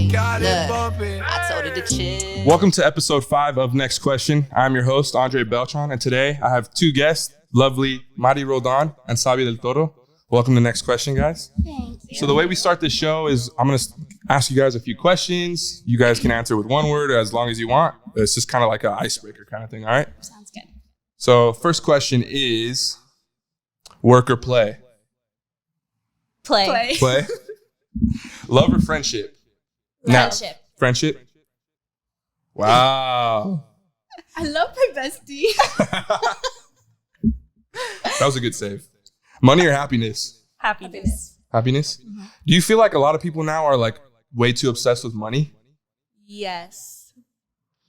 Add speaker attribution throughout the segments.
Speaker 1: Look, I told her to chill.
Speaker 2: Welcome to episode 5 of Next Question. I'm your host, Andre Beltran, and today I have 2 guests, lovely Mari Roldan and Saby Del Toro. Welcome to Next Question, guys.
Speaker 3: Thank you.
Speaker 2: So the way we start this show is I'm going to ask you guys a few questions. You guys can answer with one word or as long as you want. It's just kind of like an icebreaker kind of thing, all right?
Speaker 3: Sounds good.
Speaker 2: So first question is work or play?
Speaker 3: Play.
Speaker 2: Play. Love or friendship?
Speaker 3: Friendship.
Speaker 2: Now, friendship? Wow.
Speaker 3: I love my bestie.
Speaker 2: That was a good save. Money or happiness?
Speaker 3: Happiness.
Speaker 2: Happiness?
Speaker 3: Mm-hmm.
Speaker 2: Do you feel like a lot of people now are like way too obsessed with money?
Speaker 3: Yes.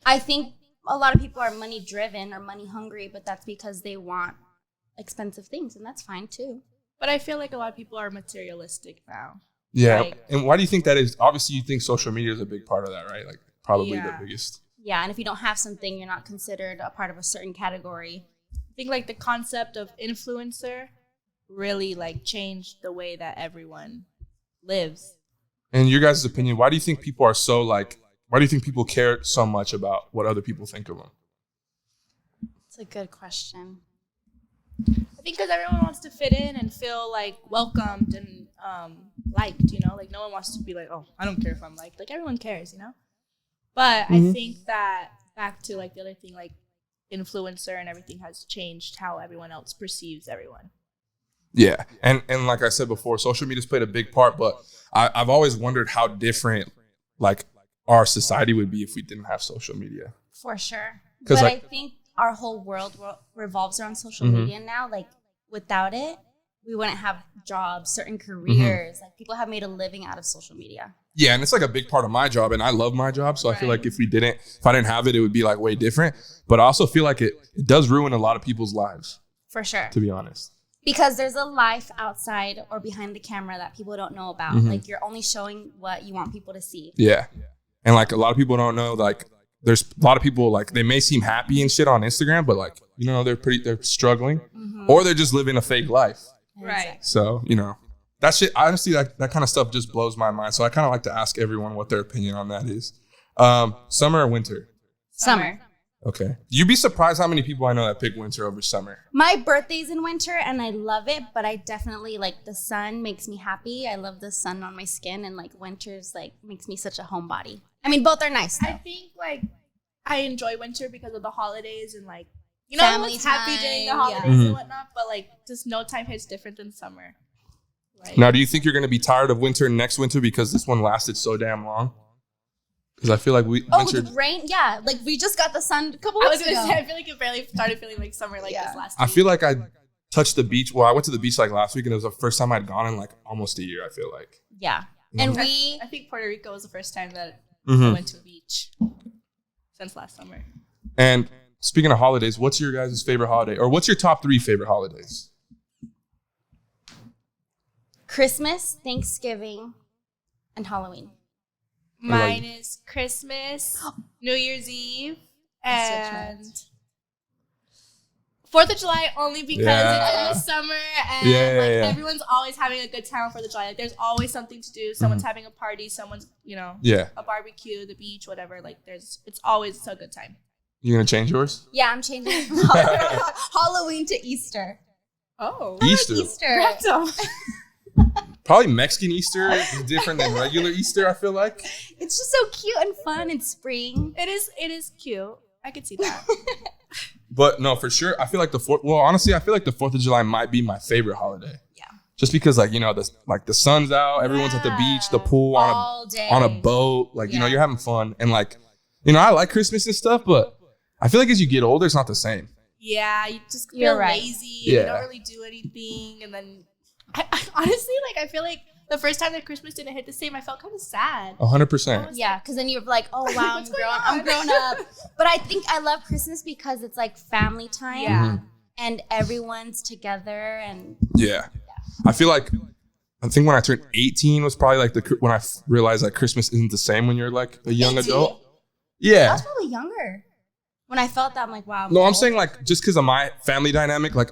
Speaker 3: I think a lot of people are money driven or money hungry, but that's because they want expensive things, and that's fine too.
Speaker 4: But I feel like a lot of people are materialistic now.
Speaker 2: Yeah.
Speaker 4: Like,
Speaker 2: and why do you think that is? Obviously, you think social media is a big part of that, right? Like probably the biggest.
Speaker 3: Yeah, and if you don't have something, you're not considered a part of a certain category.
Speaker 4: I think like the concept of influencer really like changed the way that everyone lives.
Speaker 2: In your guys' opinion, why do you think people are so like, why do you think people care so much about what other people think of them?
Speaker 3: It's a good question.
Speaker 4: I think because everyone wants to fit in and feel like welcomed and liked, you know? Like no one wants to be like, oh, I don't care if I'm liked. Like everyone cares, you know? But I think that back to like the other thing, like influencer and everything has changed how everyone else perceives everyone.
Speaker 2: Yeah. And like I said before, social media's played a big part, but I've always wondered how different like our society would be if we didn't have social media.
Speaker 3: For sure.
Speaker 2: 'Cause,
Speaker 3: But
Speaker 2: like,
Speaker 3: I think our whole world revolves around social media now. Like without it, we wouldn't have jobs, certain careers. Like people have made a living out of social media.
Speaker 2: Yeah, and it's like a big part of my job, and I love my job. So I feel like if I didn't have it, it would be like way different. But I also feel like it does ruin a lot of people's lives.
Speaker 3: For sure.
Speaker 2: To be honest.
Speaker 3: Because there's a life outside or behind the camera that people don't know about. Like you're only showing what you want people to see.
Speaker 2: Yeah. And like a lot of people don't know, like there's a lot of people like they may seem happy and shit on Instagram, but like, you know, they're struggling or they're just living a fake life.
Speaker 4: Right.
Speaker 2: So, you know, that shit, honestly, that kind of stuff just blows my mind. So I kind of like to ask everyone what their opinion on that is. Summer or winter?
Speaker 3: Summer.
Speaker 2: Okay. You'd be surprised how many people I know that pick winter over summer.
Speaker 3: My birthday's in winter and I love it, but I definitely like the sun makes me happy. I love the sun on my skin, and like winter's like makes me such a homebody. I mean, both are nice though.
Speaker 4: I think like I enjoy winter because of the holidays and like, you know,
Speaker 3: Family
Speaker 4: everyone's happy during the
Speaker 3: time,
Speaker 4: holidays and whatnot, but like just no time hits different than summer. Like,
Speaker 2: Now, do you think you're going to be tired of winter next winter because this one lasted so damn long? Because I feel like winter.
Speaker 3: The rain, yeah. Like we just got the sun a couple
Speaker 4: I was
Speaker 3: weeks
Speaker 4: gonna
Speaker 3: ago.
Speaker 4: say I feel like it barely started feeling like summer like this last
Speaker 2: I
Speaker 4: week.
Speaker 2: feel like I touched the beach. Well, I went to the beach like last week, and it was the first time I'd gone in like almost a year, I feel like.
Speaker 3: Yeah. And
Speaker 4: I think Puerto Rico was the first time that I went to a beach since last summer.
Speaker 2: And speaking of holidays, what's your guys' favorite holiday? Or what's your top 3 favorite holidays?
Speaker 3: Christmas, Thanksgiving, and Halloween.
Speaker 4: Mine is Christmas, New Year's Eve, and 4th of July only because it's in the summer and everyone's always having a good time on 4th of July. Like there's always something to do. Someone's having a party, someone's, you know, a barbecue, the beach, whatever. Like it's always a good time.
Speaker 2: You gonna change yours?
Speaker 3: Yeah, I'm changing Halloween to Easter.
Speaker 4: Oh.
Speaker 2: Easter.
Speaker 3: Easter.
Speaker 2: Probably Mexican Easter is different than regular Easter, I feel like.
Speaker 3: It's just so cute and fun in spring.
Speaker 4: It is cute. I could see that.
Speaker 2: But no, for sure, I feel like honestly, I feel like the 4th of July might be my favorite holiday.
Speaker 3: Yeah.
Speaker 2: Just because like, you know, the sun's out, everyone's at the beach, the pool, on a boat, like, you know, you're having fun. And like, you know, I like Christmas and stuff, but I feel like as you get older, it's not the same.
Speaker 4: Yeah, you just
Speaker 3: You're
Speaker 4: feel
Speaker 3: right.
Speaker 4: lazy.
Speaker 2: Yeah.
Speaker 4: You don't really do anything. And then I honestly, like, I feel like the first time that Christmas didn't hit the same, I felt kind of sad.
Speaker 2: 100%.
Speaker 3: Yeah, because then you're like, oh wow,
Speaker 4: What's going on?
Speaker 3: I'm grown up. But I think I love Christmas because it's like family time.
Speaker 4: Yeah.
Speaker 3: And everyone's together and
Speaker 2: Yeah. I feel like, I think when I turned 18 was probably like when I realized like Christmas isn't the same when you're like a young
Speaker 3: 18?
Speaker 2: adult.
Speaker 3: I
Speaker 2: Yeah.
Speaker 3: was probably younger. When I felt that, I'm like, wow.
Speaker 2: No, I'm saying like just because of my family dynamic, like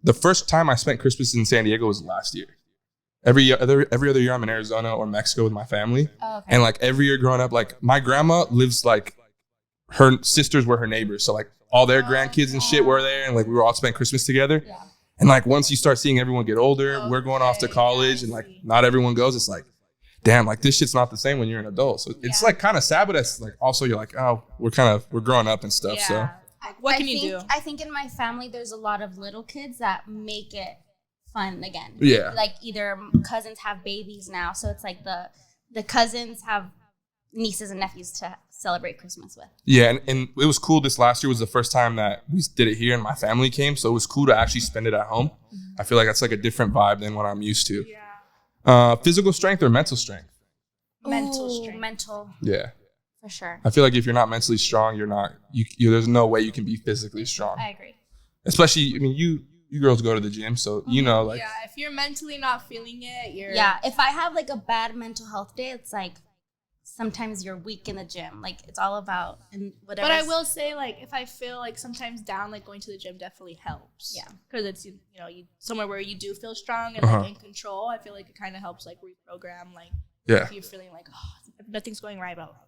Speaker 2: the first time I spent Christmas in San Diego was last year. every other year I'm in Arizona or Mexico with my family.
Speaker 3: Oh, okay.
Speaker 2: And like every year growing up, like my grandma lives like her sisters were her neighbors. So like all their grandkids and shit were there, and like we were all spending Christmas together.
Speaker 3: Yeah.
Speaker 2: And like once you start seeing everyone get older, we're going off to college and like not everyone goes. It's like, damn, like this shit's not the same when you're an adult. So it's like kind of sad, but it's like also you're like, oh, we're growing up and stuff. So
Speaker 4: what can you do?
Speaker 3: I think in my family there's a lot of little kids that make it fun again.
Speaker 2: Yeah.
Speaker 3: Like either cousins have babies now, so it's like the cousins have nieces and nephews to celebrate Christmas with.
Speaker 2: Yeah, and it was cool. This last year was the first time that we did it here and my family came, so it was cool to actually spend it at home. Mm-hmm. I feel like that's like a different vibe than what I'm used to. Yeah. Physical strength or mental strength?
Speaker 4: Mental strength.
Speaker 3: Mental.
Speaker 2: Yeah.
Speaker 3: For sure.
Speaker 2: I feel like if you're not mentally strong, you're not. There's no way you can be physically strong.
Speaker 3: I agree.
Speaker 2: Especially, I mean, you girls go to the gym, so you know, like.
Speaker 4: Yeah, if you're mentally not feeling it, you're.
Speaker 3: Yeah, if I have like a bad mental health day, it's like sometimes you're weak in the gym. Like it's all about and whatever.
Speaker 4: But I will say, like, if I feel like sometimes down, like going to the gym definitely helps. Yeah, because it's you somewhere where you do feel strong and like in control. I feel like it kind of helps like reprogram like if you're feeling like nothing's going right, blah blah blah.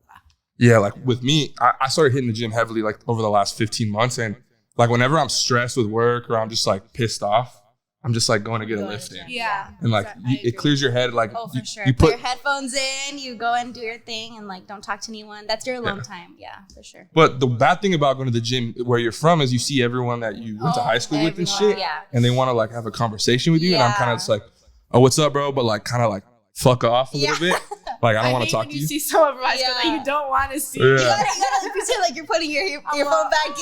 Speaker 2: Yeah, like with me, I started hitting the gym heavily like over the last 15 months, and like whenever I'm stressed with work or I'm just like pissed off, I'm just like going to get a lift in.
Speaker 4: Yeah.
Speaker 2: And like it clears your head. Like
Speaker 3: for sure.
Speaker 2: You
Speaker 3: put your headphones in, you go and do your thing and like don't talk to anyone. That's your alone time. Yeah, for sure.
Speaker 2: But the bad thing about going to the gym where you're from is you see everyone that you went to high school with and shit. Yeah. And they want to like have a conversation with you. And I'm kind of just like, oh, what's up, bro? But like kind of like fuck off a little bit. Like I don't want to talk to you.
Speaker 4: You see someone from high school that you don't want to see.
Speaker 2: Yeah.
Speaker 3: You gotta pretend like you're putting your phone back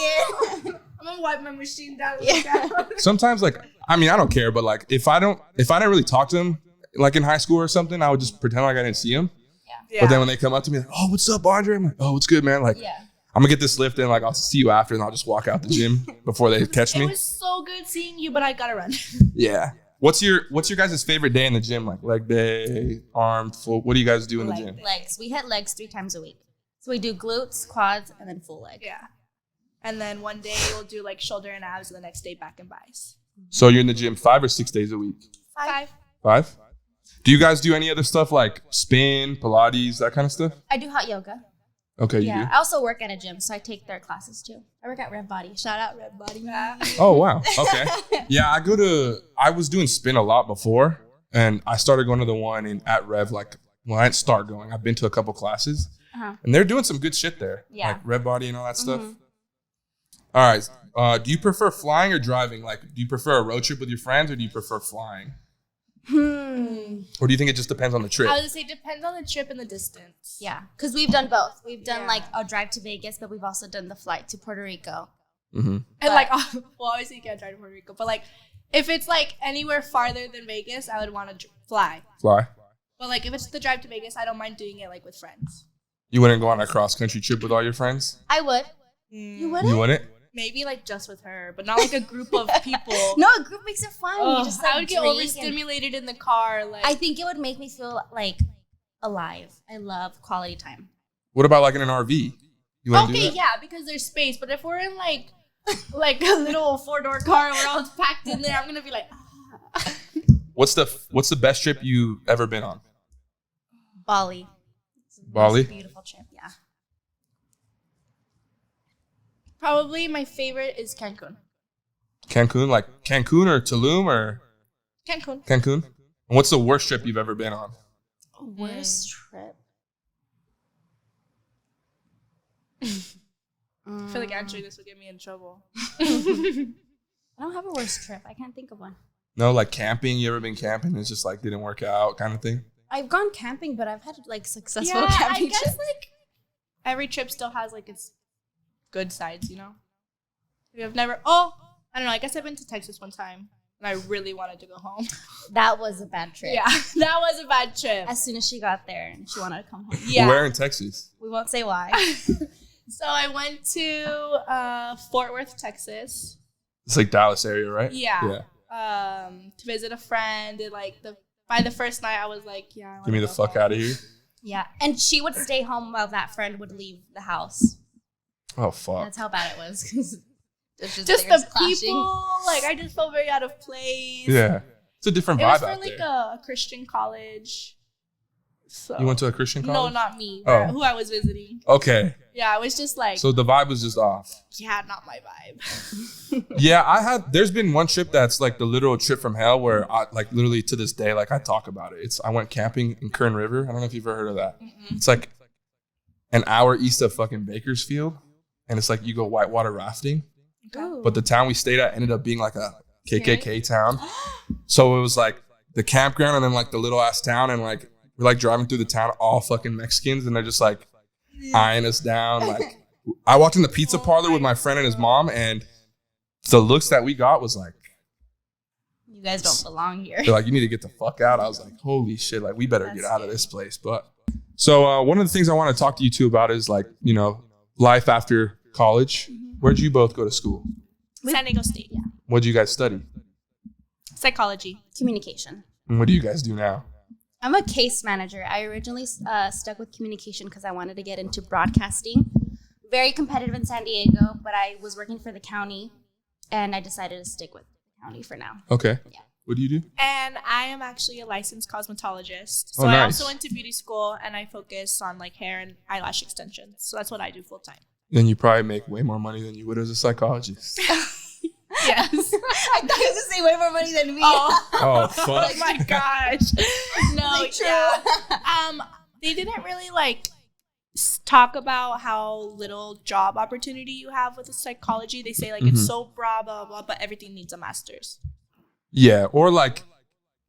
Speaker 3: in.
Speaker 4: I'm gonna wipe my machine down.
Speaker 2: Sometimes, like, I mean, I don't care, but like, if I didn't really talk to them, like in high school or something, I would just pretend like I didn't see them. Yeah. But then when they come up to me, like, oh, what's up, Andre? I'm like, oh, what's good, man? Like, I'm gonna get this lift in. Like, I'll see you after, and I'll just walk out the gym before they catch me.
Speaker 4: It was so good seeing you, but I gotta run.
Speaker 2: Yeah. What's your guys' favorite day in the gym? Like leg day, arm, full. What do you guys do in the gym?
Speaker 3: Legs. We hit legs 3 times a week. So we do glutes, quads, and then full leg.
Speaker 4: Yeah. And then one day we'll do like shoulder and abs, and the next day back and buys.
Speaker 2: So you're in the gym 5 or 6 days a week?
Speaker 4: 5.
Speaker 2: 5? Do you guys do any other stuff like spin, Pilates, that kind of stuff?
Speaker 3: I do hot yoga.
Speaker 2: Okay, you do?
Speaker 3: I also work at a gym, so I take their classes too. I work at Red Body. Shout out Red Body.
Speaker 2: Oh, wow. Okay. Yeah, I was doing spin a lot before, and I started going to the one at Rev, like, well, I didn't start going. I've been to a couple classes, and they're doing some good shit there. Yeah. Like Red Body and all that stuff. All right. Do you prefer flying or driving? Like, do you prefer a road trip with your friends, or do you prefer flying? Or do you think it just depends on the trip?
Speaker 4: I was gonna say depends on the trip and the distance.
Speaker 3: Yeah, because we've done both. We've done like a drive to Vegas, but we've also done the flight to Puerto Rico.
Speaker 4: And like, well, obviously you can't drive to Puerto Rico, but like, if it's like anywhere farther than Vegas, I would want to fly.
Speaker 2: Fly.
Speaker 4: But like, if it's the drive to Vegas, I don't mind doing it like with friends.
Speaker 2: You wouldn't go on a cross country trip with all your friends?
Speaker 3: I would. You wouldn't?
Speaker 2: You wouldn't?
Speaker 4: Maybe like just with her, but not like a group of people.
Speaker 3: No, a group makes it fun. You just, like,
Speaker 4: I would get overstimulated in the car. Like,
Speaker 3: I think it would make me feel like alive. I love quality time.
Speaker 2: What about like in an RV? You want to do that?
Speaker 4: Yeah, because there's space. But if we're in like a little 4-door car and we're all packed in there, I'm gonna be like.
Speaker 2: What's the best trip you've ever been on?
Speaker 3: Bali.
Speaker 2: Bali?
Speaker 3: Beautiful trip. Yeah.
Speaker 4: Probably my favorite is Cancun.
Speaker 2: Cancun? Like Cancun or Tulum or?
Speaker 4: Cancun.
Speaker 2: Cancun? And what's the worst trip you've ever been on?
Speaker 3: Worst trip?
Speaker 4: I feel like answering this would get me in trouble.
Speaker 3: I don't have a worst trip. I can't think of one.
Speaker 2: No, like camping? You ever been camping? It's just like didn't work out kind of thing?
Speaker 3: I've gone camping, but I've had like successful camping trips.
Speaker 4: I guess like every trip still has like its good sides, you know? I've never, I don't know, I guess I've been to Texas one time and I really wanted to go home.
Speaker 3: That was a bad trip.
Speaker 4: Yeah, that was a bad trip.
Speaker 3: As soon as she got there and she wanted to come home.
Speaker 4: Yeah.
Speaker 2: Where in Texas?
Speaker 3: We won't say why.
Speaker 4: So I went to Fort Worth, Texas.
Speaker 2: It's like Dallas area, right?
Speaker 4: Yeah. To visit a friend. And by the first night, I was like, yeah.
Speaker 2: Get me the fuck out of here.
Speaker 3: Yeah. And she would stay home while that friend would leave the house.
Speaker 2: Oh, fuck.
Speaker 3: That's how bad it was.
Speaker 4: Just the people. Like, I just felt very out of place.
Speaker 2: Yeah. It's a different
Speaker 4: It
Speaker 2: vibe
Speaker 4: was for
Speaker 2: out
Speaker 4: like
Speaker 2: there.
Speaker 4: a Christian college. So
Speaker 2: You went to a Christian college?
Speaker 4: no, not me.
Speaker 2: Oh.
Speaker 4: Who I was visiting.
Speaker 2: Okay.
Speaker 4: Yeah, it was just like
Speaker 2: So the vibe was just off.
Speaker 4: yeah, not my vibe.
Speaker 2: Yeah, there's been one trip that's like the literal trip from hell where I like literally to this day, like I talk about it. I went camping in Kern River. I don't know if you've ever heard of that. It's like an hour east of fucking Bakersfield. And it's like you go whitewater rafting.
Speaker 3: Ooh.
Speaker 2: But the town we stayed at ended up being like a KKK town. So it was like the campground and then like the little ass town. And like we're like driving through the town, all fucking Mexicans. And they're just like eyeing us down. Like I walked in the pizza parlor with my friend and his mom. And the looks that we got was like,
Speaker 3: You guys don't belong here.
Speaker 2: they're like, you need to get the fuck out. I was like, holy shit, like we better get out of this place. But so one of the things I want to talk to you two about is like, you know, life after college. Where'd you both go to school?
Speaker 4: San Diego State.
Speaker 3: Yeah.
Speaker 2: What'd you guys study?
Speaker 4: Psychology.
Speaker 3: Communication.
Speaker 2: And what do you guys do now?
Speaker 3: I'm a case manager. I originally stuck with communication because I wanted to get into broadcasting. Very competitive in San Diego, but I was working for the county, and I decided to stick with the county for now.
Speaker 2: Okay.
Speaker 3: Yeah.
Speaker 2: What do you do?
Speaker 4: And I am actually a licensed cosmetologist. So
Speaker 2: Oh,
Speaker 4: I
Speaker 2: nice.
Speaker 4: also went to beauty school and I focus on like hair and eyelash extensions. So that's what I do full time.
Speaker 2: Then you probably make way more money than you would as a psychologist.
Speaker 4: Yes.
Speaker 3: I thought you were going to say way more money than me.
Speaker 4: Oh,
Speaker 2: Oh, fuck.
Speaker 4: oh my gosh. No,
Speaker 3: Like, true.
Speaker 4: yeah. They didn't really like talk about how little job opportunity you have with the psychology. They say like it's so blah blah blah, but everything needs a master's.
Speaker 2: Yeah, or like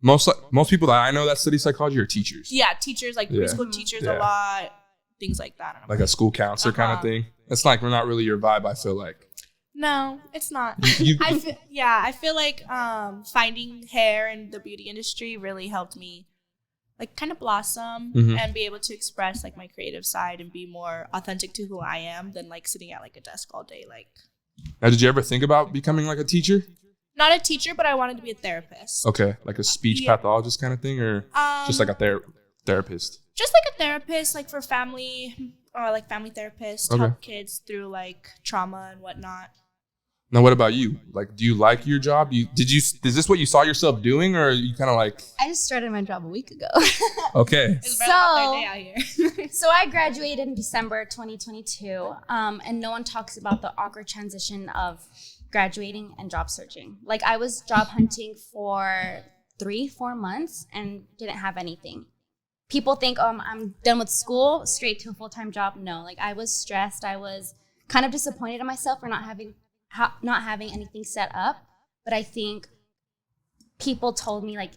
Speaker 2: most people that I know that study psychology are teachers.
Speaker 4: Yeah, teachers like
Speaker 2: Yeah.
Speaker 4: preschool teachers
Speaker 2: Yeah.
Speaker 4: a lot, things like that. I don't know.
Speaker 2: Like a school counselor kind of thing. It's like not really your vibe, I feel like.
Speaker 4: No, it's not.
Speaker 2: You-
Speaker 4: I feel like finding hair in the beauty industry really helped me like kind of blossom and be able to express like my creative side and be more authentic to who I am than like sitting at like a desk all day. Like
Speaker 2: Now, did you ever think about becoming like a teacher?
Speaker 4: not a teacher, but I wanted to be a therapist.
Speaker 2: Okay, like a speech pathologist kind of thing, or just like a therapist?
Speaker 4: Just like a therapist, like for family or like family therapist,
Speaker 2: Okay.
Speaker 4: help kids through like trauma and whatnot.
Speaker 2: Now, what about you? Like, do you like your job? Is this what you saw yourself doing, or are you kind of like,
Speaker 3: I just started my job a week ago.
Speaker 2: okay,
Speaker 4: It's been about their day out here.
Speaker 3: So I graduated in December 2022, and no one talks about the awkward transition of graduating and job searching. Like I was job hunting for 3-4 months and didn't have anything. People think, I'm done with school, straight to a full-time job. No, like I was stressed. I was kind of disappointed in myself for not having anything set up. But I think people told me like,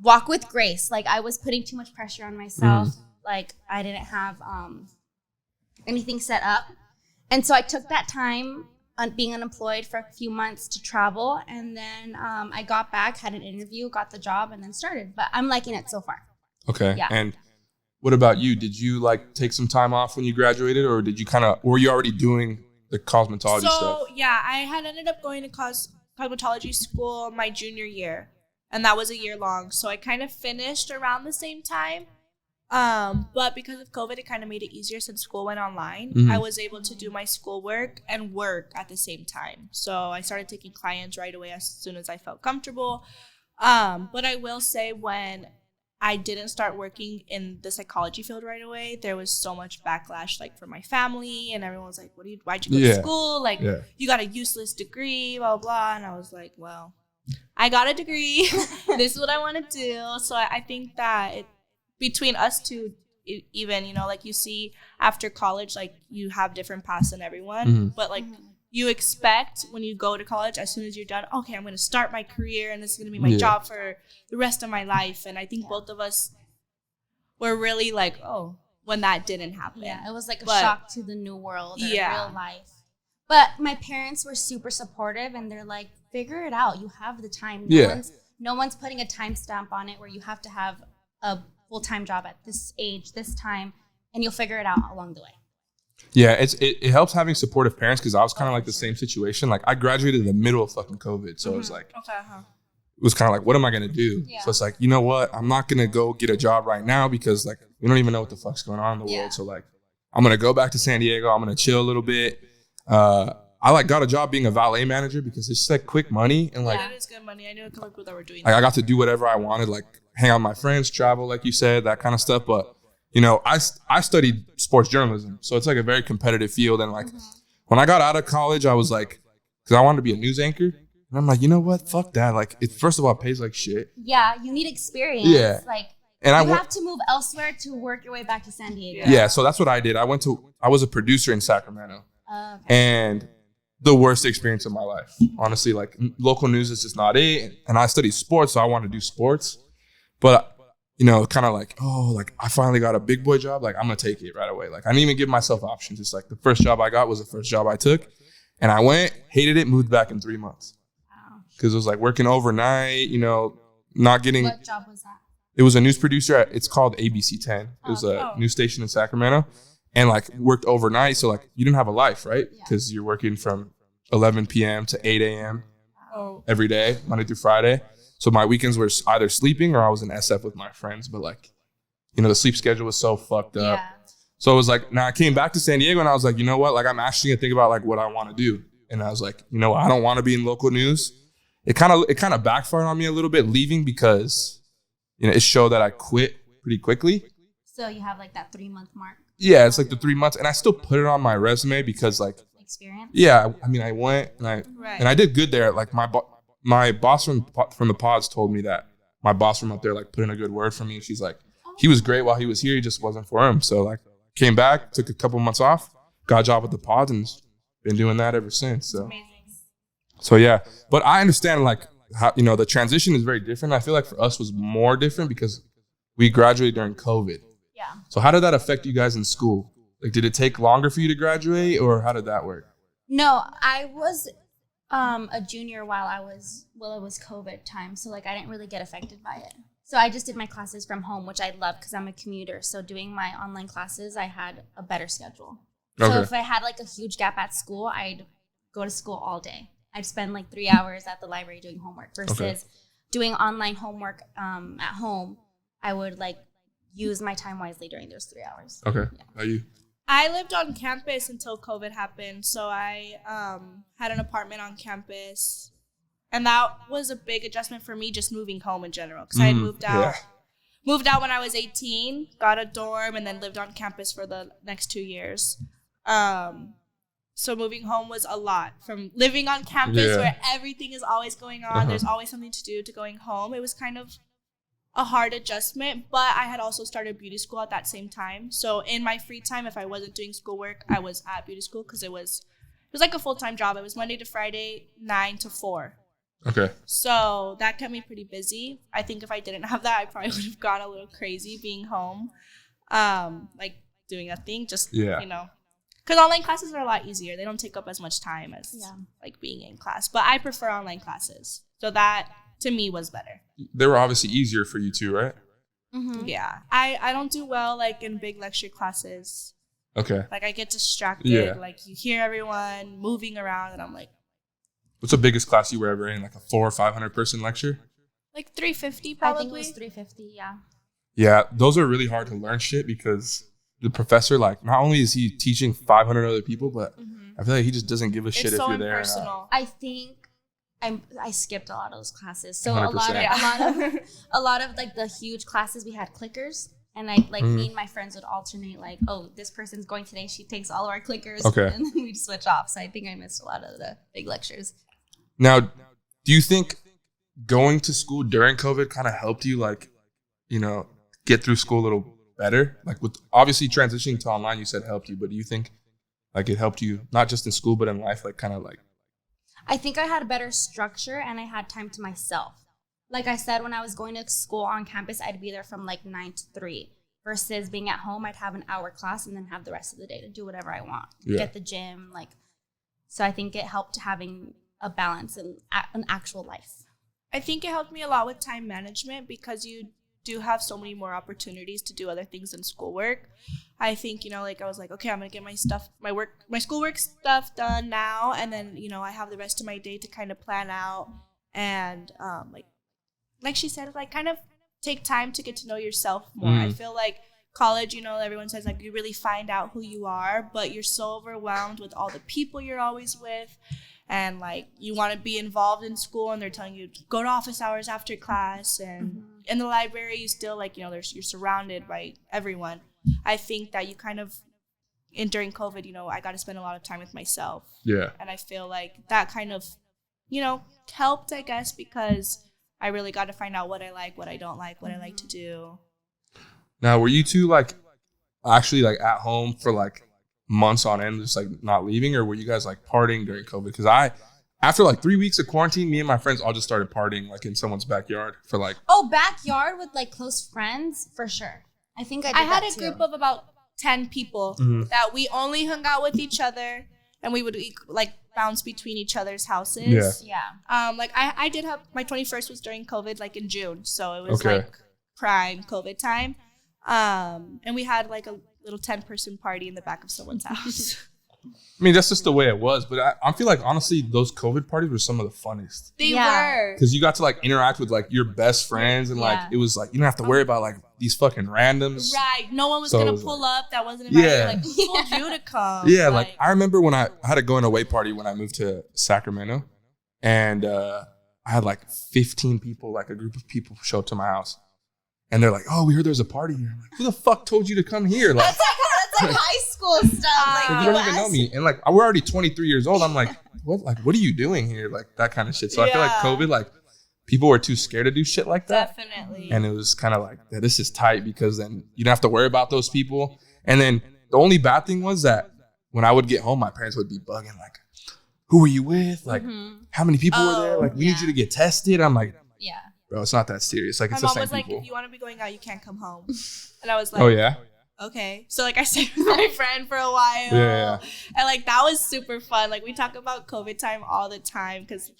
Speaker 3: walk with grace. Like I was putting too much pressure on myself. Like I didn't have anything set up. And so I took that time on being unemployed for a few months to travel. And then I got back, had an interview, got the job, and then started. But I'm liking it so far.
Speaker 2: okay.
Speaker 3: Yeah.
Speaker 2: And what about you? Did you like take some time off when you graduated, or did you were you already doing the cosmetology stuff?
Speaker 4: So yeah, I had ended up going to cosmetology school my junior year, and that was a year long. So I kind of finished around the same time. But because of COVID, it kind of made it easier since school went online. I was able to do my schoolwork and work at the same time. So I started taking clients right away as soon as I felt comfortable. But I will say when I didn't start working in the psychology field right away, there was so much backlash like from my family, and everyone was like, why'd you go to school? Like you got a useless degree, blah, blah. And I was like, well, I got a degree. This is what I want to do. So I think that between us two, even, you know, like you see after college, like you have different paths than everyone, but like you expect when you go to college, as soon as you're done, okay, I'm going to start my career and this is going to be my job for the rest of my life. And I think both of us were really like, oh, when that didn't happen.
Speaker 3: Yeah, it was like a shock to the new world or
Speaker 4: Yeah.
Speaker 3: real life. But my parents were super supportive, and they're like, figure it out. You have the time. No one's putting a timestamp on it where you have to have a full-time job at this age, this time, and you'll figure it out along the way.
Speaker 2: Yeah, it helps having supportive parents, because I was kind of like the same situation. Like I graduated in the middle of fucking COVID, so it was like, it was kind of like, what am I gonna do?
Speaker 3: Yeah.
Speaker 2: So it's like, you know what? I'm not gonna go get a job right now because like we don't even know what the fuck's going on in the world. So like, I'm gonna go back to San Diego. I'm gonna chill a little bit. I like got a job being a valet manager because it's just like quick money and like
Speaker 4: It is good money. I knew a couple people that were doing
Speaker 2: like
Speaker 4: that.
Speaker 2: I got to do whatever I wanted, like hang out with my friends, travel, like you said, that kind of stuff. But you know, I studied sports journalism, so it's like a very competitive field. And like when I got out of college, I was like, because I wanted to be a news anchor, and I'm like, you know what, fuck that. Like, it first of all, it pays like shit.
Speaker 3: Yeah, you need experience.
Speaker 2: Yeah.
Speaker 3: Like,
Speaker 2: And
Speaker 3: you have to move elsewhere to work your way back to San Diego.
Speaker 2: Yeah, so that's what I did. I was a producer in Sacramento, and the worst experience of my life. Honestly, like local news is just not it. And I studied sports, so I wanted to do sports. But you know, kind of like, oh, like I finally got a big boy job. Like I'm gonna take it right away. Like I didn't even give myself options. It's like the first job I got was the first job I took, and I went, hated it, moved back in 3 months. Wow. Because it was like working overnight. You know, not getting.
Speaker 3: What job was that?
Speaker 2: It was a news producer. It's called ABC 10. It was a news station in Sacramento, and like worked overnight. So like you didn't have a life, right? Because you're working from 11 p.m. to 8 a.m. Every day, Monday through Friday. So my weekends were either sleeping or I was in SF with my friends. But like, you know, the sleep schedule was so fucked up. Yeah. So it was like, now I came back to San Diego and I was like, you know what? Like I'm actually gonna think about like what I want to do. And I was like, you know, I don't want to be in local news. It kind of backfired on me a little bit leaving because, you know, it showed that I quit pretty quickly.
Speaker 3: So you have like that 3-month mark.
Speaker 2: Yeah, it's like the 3 months, and I still put it on my resume because like
Speaker 3: experience.
Speaker 2: Yeah, I mean, I went and I did good there. Like my boss from the pods told me that my boss from up there like put in a good word for me. She's like, he was great while he was here. He just wasn't for him. So like came back, took a couple months off, got a job with the pods, and been doing that ever since. So, so yeah. But I understand like how, you know, the transition is very different. I feel like for us was more different because we graduated during COVID.
Speaker 3: Yeah.
Speaker 2: So how did that affect you guys in school? Like, did it take longer for you to graduate, or how did that work?
Speaker 3: No, I was a junior while it was COVID time. So like I didn't really get affected by it. So I just did my classes from home, which I love because I'm a commuter. So doing my online classes, I had a better schedule. Okay. So if I had like a huge gap at school, I'd go to school all day. I'd spend like 3 hours at the library doing homework versus doing online homework at home. I would like use my time wisely during those 3 hours.
Speaker 2: Okay. Yeah. How you?
Speaker 4: I lived on campus until COVID happened. So I had an apartment on campus. And that was a big adjustment for me, just moving home in general. Because I had moved out. Yeah. Moved out when I was 18, got a dorm, and then lived on campus for the next 2 years. So moving home was a lot. From living on campus where everything is always going on, there's always something to do, to going home. It was kind of a hard adjustment, but I had also started beauty school at that same time. So in my free time, if I wasn't doing schoolwork, I was at beauty school because it was like a full-time job. It was Monday to Friday, 9 to 4.
Speaker 2: Okay.
Speaker 4: So that kept me pretty busy. I think if I didn't have that, I probably would have gone a little crazy being home, like doing nothing, just, you know. Because online classes are a lot easier. They don't take up as much time as like being in class. But I prefer online classes. So that, to me, was better.
Speaker 2: They were obviously easier for you too, right?
Speaker 4: Mm-hmm. Yeah. I don't do well like in big lecture classes.
Speaker 2: Okay.
Speaker 4: Like I get distracted. Yeah. Like you hear everyone moving around and I'm like.
Speaker 2: What's the biggest class you were ever in? Like a 400 or 500 person lecture?
Speaker 4: Like 350 probably.
Speaker 3: I think it was 350, yeah.
Speaker 2: Yeah, those are really hard to learn shit because the professor, like, not only is he teaching 500 other people, but I feel like he just doesn't give a shit if you're there or not.
Speaker 3: I think I skipped a lot of those classes. So
Speaker 2: 100%.
Speaker 3: a lot of like the huge classes we had clickers, and I like me and my friends would alternate like, oh, this person's going today, she takes all of our clickers, and then we'd switch off. So I think I missed a lot of the big lectures.
Speaker 2: Now, do you think going to school during COVID kind of helped you, like, you know, get through school a little better? Like, with obviously transitioning to online, you said helped you, but do you think like it helped you not just in school but in life, like kind of like?
Speaker 3: I think I had a better structure and I had time to myself. Like I said, when I was going to school on campus, I'd be there from like 9 to 3. Versus being at home, I'd have an hour class and then have the rest of the day to do whatever I want. Get the gym, like. So I think it helped having a balance and an actual life.
Speaker 4: I think it helped me a lot with time management because you do have so many more opportunities to do other things than schoolwork. I think, you know, like I was like, okay, I'm going to get my schoolwork stuff done now. And then, you know, I have the rest of my day to kind of plan out and like she said, like kind of take time to get to know yourself more. I feel like college, you know, everyone says like you really find out who you are, but you're so overwhelmed with all the people you're always with, and like you want to be involved in school and they're telling you to go to office hours after class, and in the library you still like, you know, you're surrounded by everyone. I think that you kind of during COVID, you know, I got to spend a lot of time with myself.
Speaker 2: Yeah.
Speaker 4: And I feel like that kind of, you know, helped, I guess, because I really got to find out what I like, what I don't like, what I like to do.
Speaker 2: Now, were you two like actually like at home for like months on end, just like not leaving, or were you guys like partying during COVID? Because after like 3 weeks of quarantine, me and my friends all just started partying like in someone's backyard for like.
Speaker 3: Oh, backyard with like close friends for sure. I think I
Speaker 4: had a group of about 10 people that we only hung out with each other, and we would like bounce between each other's houses.
Speaker 3: Yeah.
Speaker 4: Like I did have my 21st was during COVID, like in June, so it was like prime COVID time. And we had like a little 10-person party in the back of someone's house.
Speaker 2: I mean, that's just the way it was. But I feel like, honestly, those COVID parties were some of the funniest.
Speaker 4: They were.
Speaker 2: Because you got to, like, interact with, like, your best friends. And, like, it was, like, you don't have to worry about, like, these fucking randoms.
Speaker 4: Right. No one was going to pull up that wasn't invited.
Speaker 2: Yeah.
Speaker 4: Like, who told you to come?
Speaker 2: Yeah, like, I remember when I had a going away party when I moved to Sacramento. And I had, like, 15 people, like, a group of people show up to my house. And they're like, oh, we heard there's a party here. I'm like, who the fuck told you to come here? Like,
Speaker 3: that's like high school stuff. Like,
Speaker 2: you don't even know me. And like, we're already 23 years old. I'm like, what are you doing here? Like that kind of shit. So I feel like COVID, like people were too scared to do shit like that.
Speaker 4: Definitely.
Speaker 2: And it was kind of like, yeah, this is tight because then you don't have to worry about those people. And then the only bad thing was that when I would get home, my parents would be bugging like, who were you with? Like, how many people were there? Like, we need you to get tested. I'm like,
Speaker 3: yeah.
Speaker 2: Bro, it's not that serious. Like, it's the same people. My mom was
Speaker 4: like, if you want to be going out, you can't come home. And I was like,
Speaker 2: oh, yeah?
Speaker 4: Okay. So, like, I stayed with my friend for a while.
Speaker 2: Yeah.
Speaker 4: And, like, that was super fun. Like, we talk about COVID time all the time because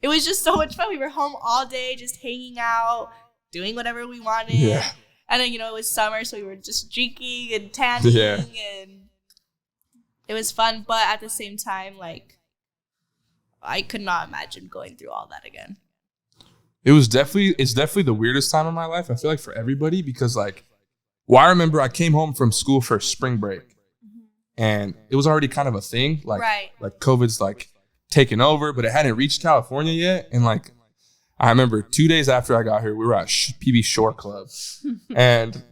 Speaker 4: it was just so much fun. We were home all day just hanging out, doing whatever we wanted.
Speaker 2: Yeah.
Speaker 4: And then, you know, it was summer, so we were just drinking and tanning.
Speaker 2: Yeah.
Speaker 4: And it was fun. But at the same time, like, I could not imagine going through all that again.
Speaker 2: It's definitely the weirdest time of my life. I feel like for everybody because like, well, I remember I came home from school for spring break and it was already kind of a thing. Like, like COVID's like taken over, but it hadn't reached California yet. And like, I remember 2 days after I got here, we were at PB Shore Club and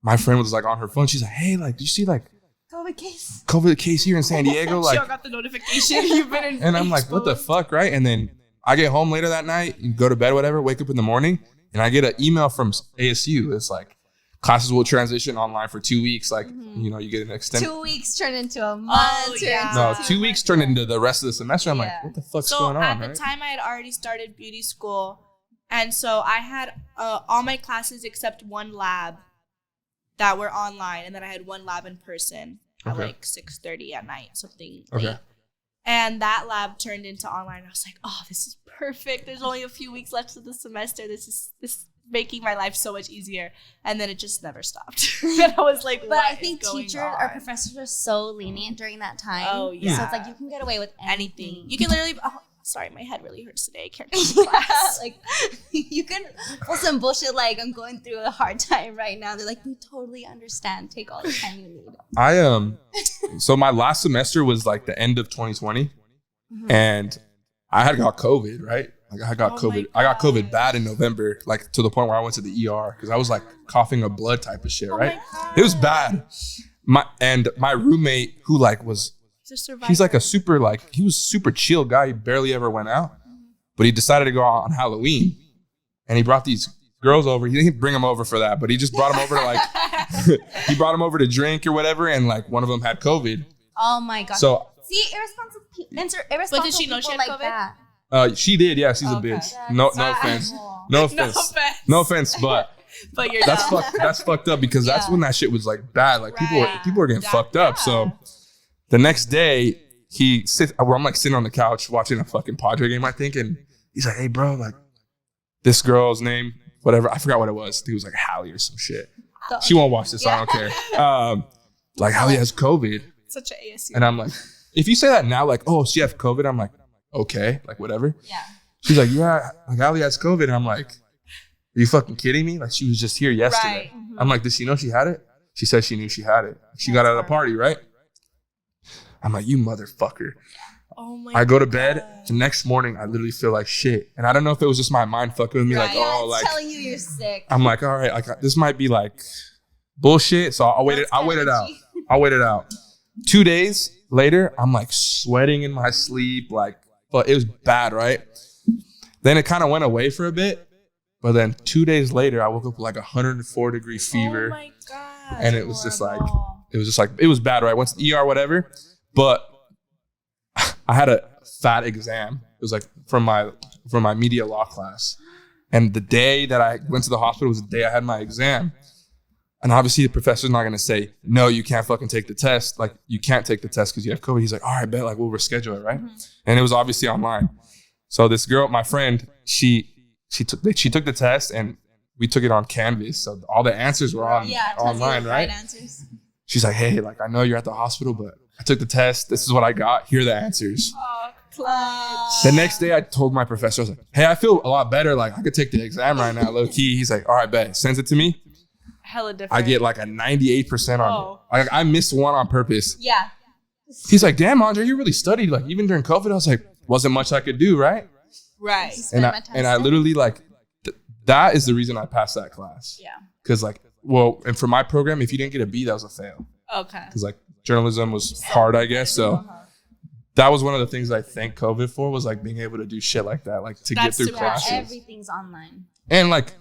Speaker 2: my friend was like on her phone. She's like, hey, like, did you see like COVID case here in San Diego? Like,
Speaker 4: she got the notification. You've been in.
Speaker 2: And I'm like, what the fuck, right? And then I get home later that night, go to bed, whatever, wake up in the morning, and I get an email from ASU. It's like, classes will transition online for 2 weeks. Like, you know, you get an extended.
Speaker 3: 2 weeks turned into a month.
Speaker 4: Oh, yeah.
Speaker 2: No, 2 weeks turned into the rest of the semester. I'm like, what the fuck's going on?
Speaker 4: So at the time, I had already started beauty school. And so I had all my classes except one lab that were online. And then I had one lab in person at like 6:30 at night, something late. And that lab turned into online. I was like, oh, this is perfect. There's only a few weeks left of the semester. This is making my life so much easier. And then it just never stopped. And I was like,
Speaker 3: but I think teachers or professors are so lenient during that time.
Speaker 4: Oh, yeah.
Speaker 3: So it's like you can get away with anything.
Speaker 4: You can literally, sorry, my head really hurts today. I can't go to class.
Speaker 3: Like, you can pull some bullshit like, I'm going through a hard time right now. They're like, we totally understand. Take all the time you need.
Speaker 2: So my last semester was like the end of 2020. And I had got COVID, right? Like I got COVID. I got COVID bad in November, like to the point where I went to the ER because I was like coughing up blood type of shit, right? It was bad. My roommate who like was, he's like he was super chill guy. He barely ever went out, but he decided to go out on Halloween and he brought these girls over. He didn't bring them over for that, but he just brought them over to like, he brought them over to drink or whatever. And like one of them had COVID.
Speaker 3: Oh my God.
Speaker 2: So
Speaker 3: see, irresponsible
Speaker 4: but did she know she had
Speaker 3: like
Speaker 4: COVID?
Speaker 3: That.
Speaker 2: She did, yeah. She's a bitch. No offense. No offense, but
Speaker 4: you're
Speaker 2: that's fucked up because that's when that shit was like bad. Like people were getting fucked up. So the next day I'm like sitting on the couch watching a fucking Padre game, I think, and he's like, "Hey, bro, like this girl's name, whatever, I forgot what it was. He was like Hallie or some shit. She won't watch this. So I don't care. Like Hallie has COVID.
Speaker 4: Such an ASU.
Speaker 2: And I'm like, if you say that now, like, oh, she has COVID, I'm like, okay, like whatever.
Speaker 3: Yeah.
Speaker 2: She's like, yeah, like Hallie has COVID. And I'm like, are you fucking kidding me? Like she was just here yesterday.
Speaker 4: Right.
Speaker 2: I'm like, does she know she had it? She said she knew she had it. She got at a party, right? I'm like, you motherfucker.
Speaker 4: Oh my
Speaker 2: I go to bed. The next morning, I literally feel like shit. And I don't know if it was just my mind fucking with me.
Speaker 3: Right.
Speaker 2: Like,
Speaker 3: Yeah,
Speaker 2: oh, like.
Speaker 3: telling you you're sick.
Speaker 2: I'm like, all right, like this might be like bullshit. So I'll wait it out. I'll wait it out. 2 days later, I'm like sweating in my sleep. Like, but it was bad, right? Then it kind of went away for a bit. But then 2 days later, I woke up with like 104-degree fever.
Speaker 4: Oh my God.
Speaker 2: And it was just like, it was bad, right? Went to the ER, whatever. But I had a fat exam. It was like from my media law class. And the day that I went to the hospital was the day I had my exam. And obviously the professor's not going to say, no, you can't fucking take the test. Like, you can't take the test because you have COVID. He's like, all right, bet, like, we'll reschedule it, right? Mm-hmm. And it was obviously online. So this girl, my friend, she took the test and we took it on Canvas. So all the answers were online, right? Answers. She's like, hey, like, I know you're at the hospital, but I took the test. This is what I got. Here are the answers.
Speaker 4: Oh, clutch.
Speaker 2: The next day I told my professor, I was like, hey, I feel a lot better. Like, I could take the exam right now, low key. He's like, all right, bet. Sends it to me.
Speaker 4: Hella different.
Speaker 2: I get like a 98% on it. Like, I missed one on purpose.
Speaker 3: Yeah.
Speaker 2: He's like, damn, Andre, you really studied. Like, even during COVID, I was like, wasn't much I could do, right?
Speaker 4: Right.
Speaker 2: And I literally like, that is the reason I passed that class.
Speaker 4: Yeah.
Speaker 2: Because like, well, and for my program, if you didn't get a B, that was a fail.
Speaker 4: Okay.
Speaker 2: Because like journalism was hard, I guess. So that was one of the things I thank COVID for, was like being able to do shit like that, like to get through classes.
Speaker 3: Everything's online.
Speaker 2: And like,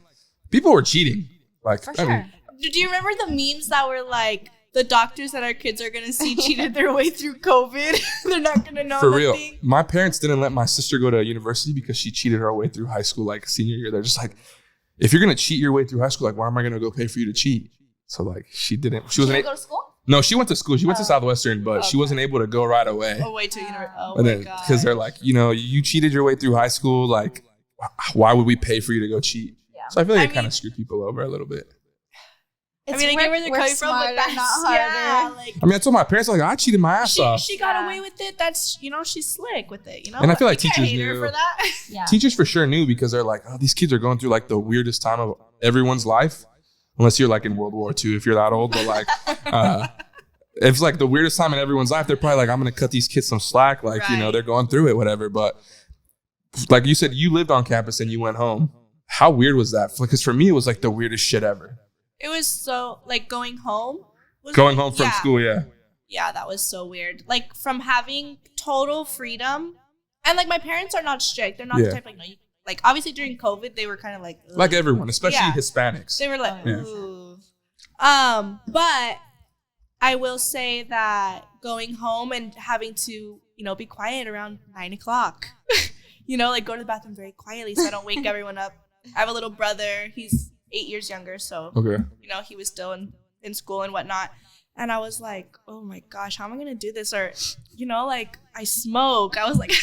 Speaker 2: people were cheating. Like,
Speaker 3: for sure.
Speaker 4: Do you remember the memes that were like, the doctors that our kids are going to see cheated their way through COVID? They're not going to know
Speaker 2: for
Speaker 4: nothing.
Speaker 2: real. My parents didn't let my sister go to university because she cheated her way through high school, like senior year. They're just like, if you're going to cheat your way through high school, like, why am I going to go pay for you to cheat? So like, she didn't. She wasn't
Speaker 3: go to school?
Speaker 2: No, she went to school. She went to Southwestern, but she wasn't able to go right away.
Speaker 4: Oh, wait till university. Oh,
Speaker 2: and
Speaker 4: my
Speaker 2: then,
Speaker 4: God.
Speaker 2: because they're like, you know, you cheated your way through high school. Like, why would we pay for you to go cheat? Yeah. So I feel like it kind of screwed people over a little bit.
Speaker 4: I mean, I get where they're coming from, but that's
Speaker 3: not harder.
Speaker 4: Yeah, like,
Speaker 2: I mean, I told my parents, like, I cheated my ass off.
Speaker 4: She got away with it. That's, you know, she's slick with it, you know?
Speaker 2: And I feel like
Speaker 4: you can't
Speaker 2: teachers
Speaker 4: hate her
Speaker 2: knew.
Speaker 4: for that.
Speaker 3: Yeah.
Speaker 2: Teachers for sure knew, because they're like, oh, these kids are going through like the weirdest time of everyone's life. Unless you're like in World War II, if you're that old. But like, if it's like the weirdest time in everyone's life, they're probably like, I'm going to cut these kids some slack. Like, you know, they're going through it, whatever. But like you said, you lived on campus and you went home. How weird was that? Because for me, it was like the weirdest shit ever.
Speaker 4: It was so, like, going home.
Speaker 2: Going home from school, yeah.
Speaker 4: Yeah, that was so weird. Like, from having total freedom. And, like, my parents are not strict. They're not the type, like, no, you, like, obviously during COVID, they were kind of like, ugh.
Speaker 2: Like everyone, especially Hispanics.
Speaker 4: They were like, ooh. But I will say that going home and having to, you know, be quiet around 9 o'clock, you know, like, go to the bathroom very quietly so I don't wake everyone up. I have a little brother. He's 8 years younger, so, you know, he was still in school and whatnot. And I was like, oh my gosh, how am I going to do this? Or, you know, like, I smoke. I was like,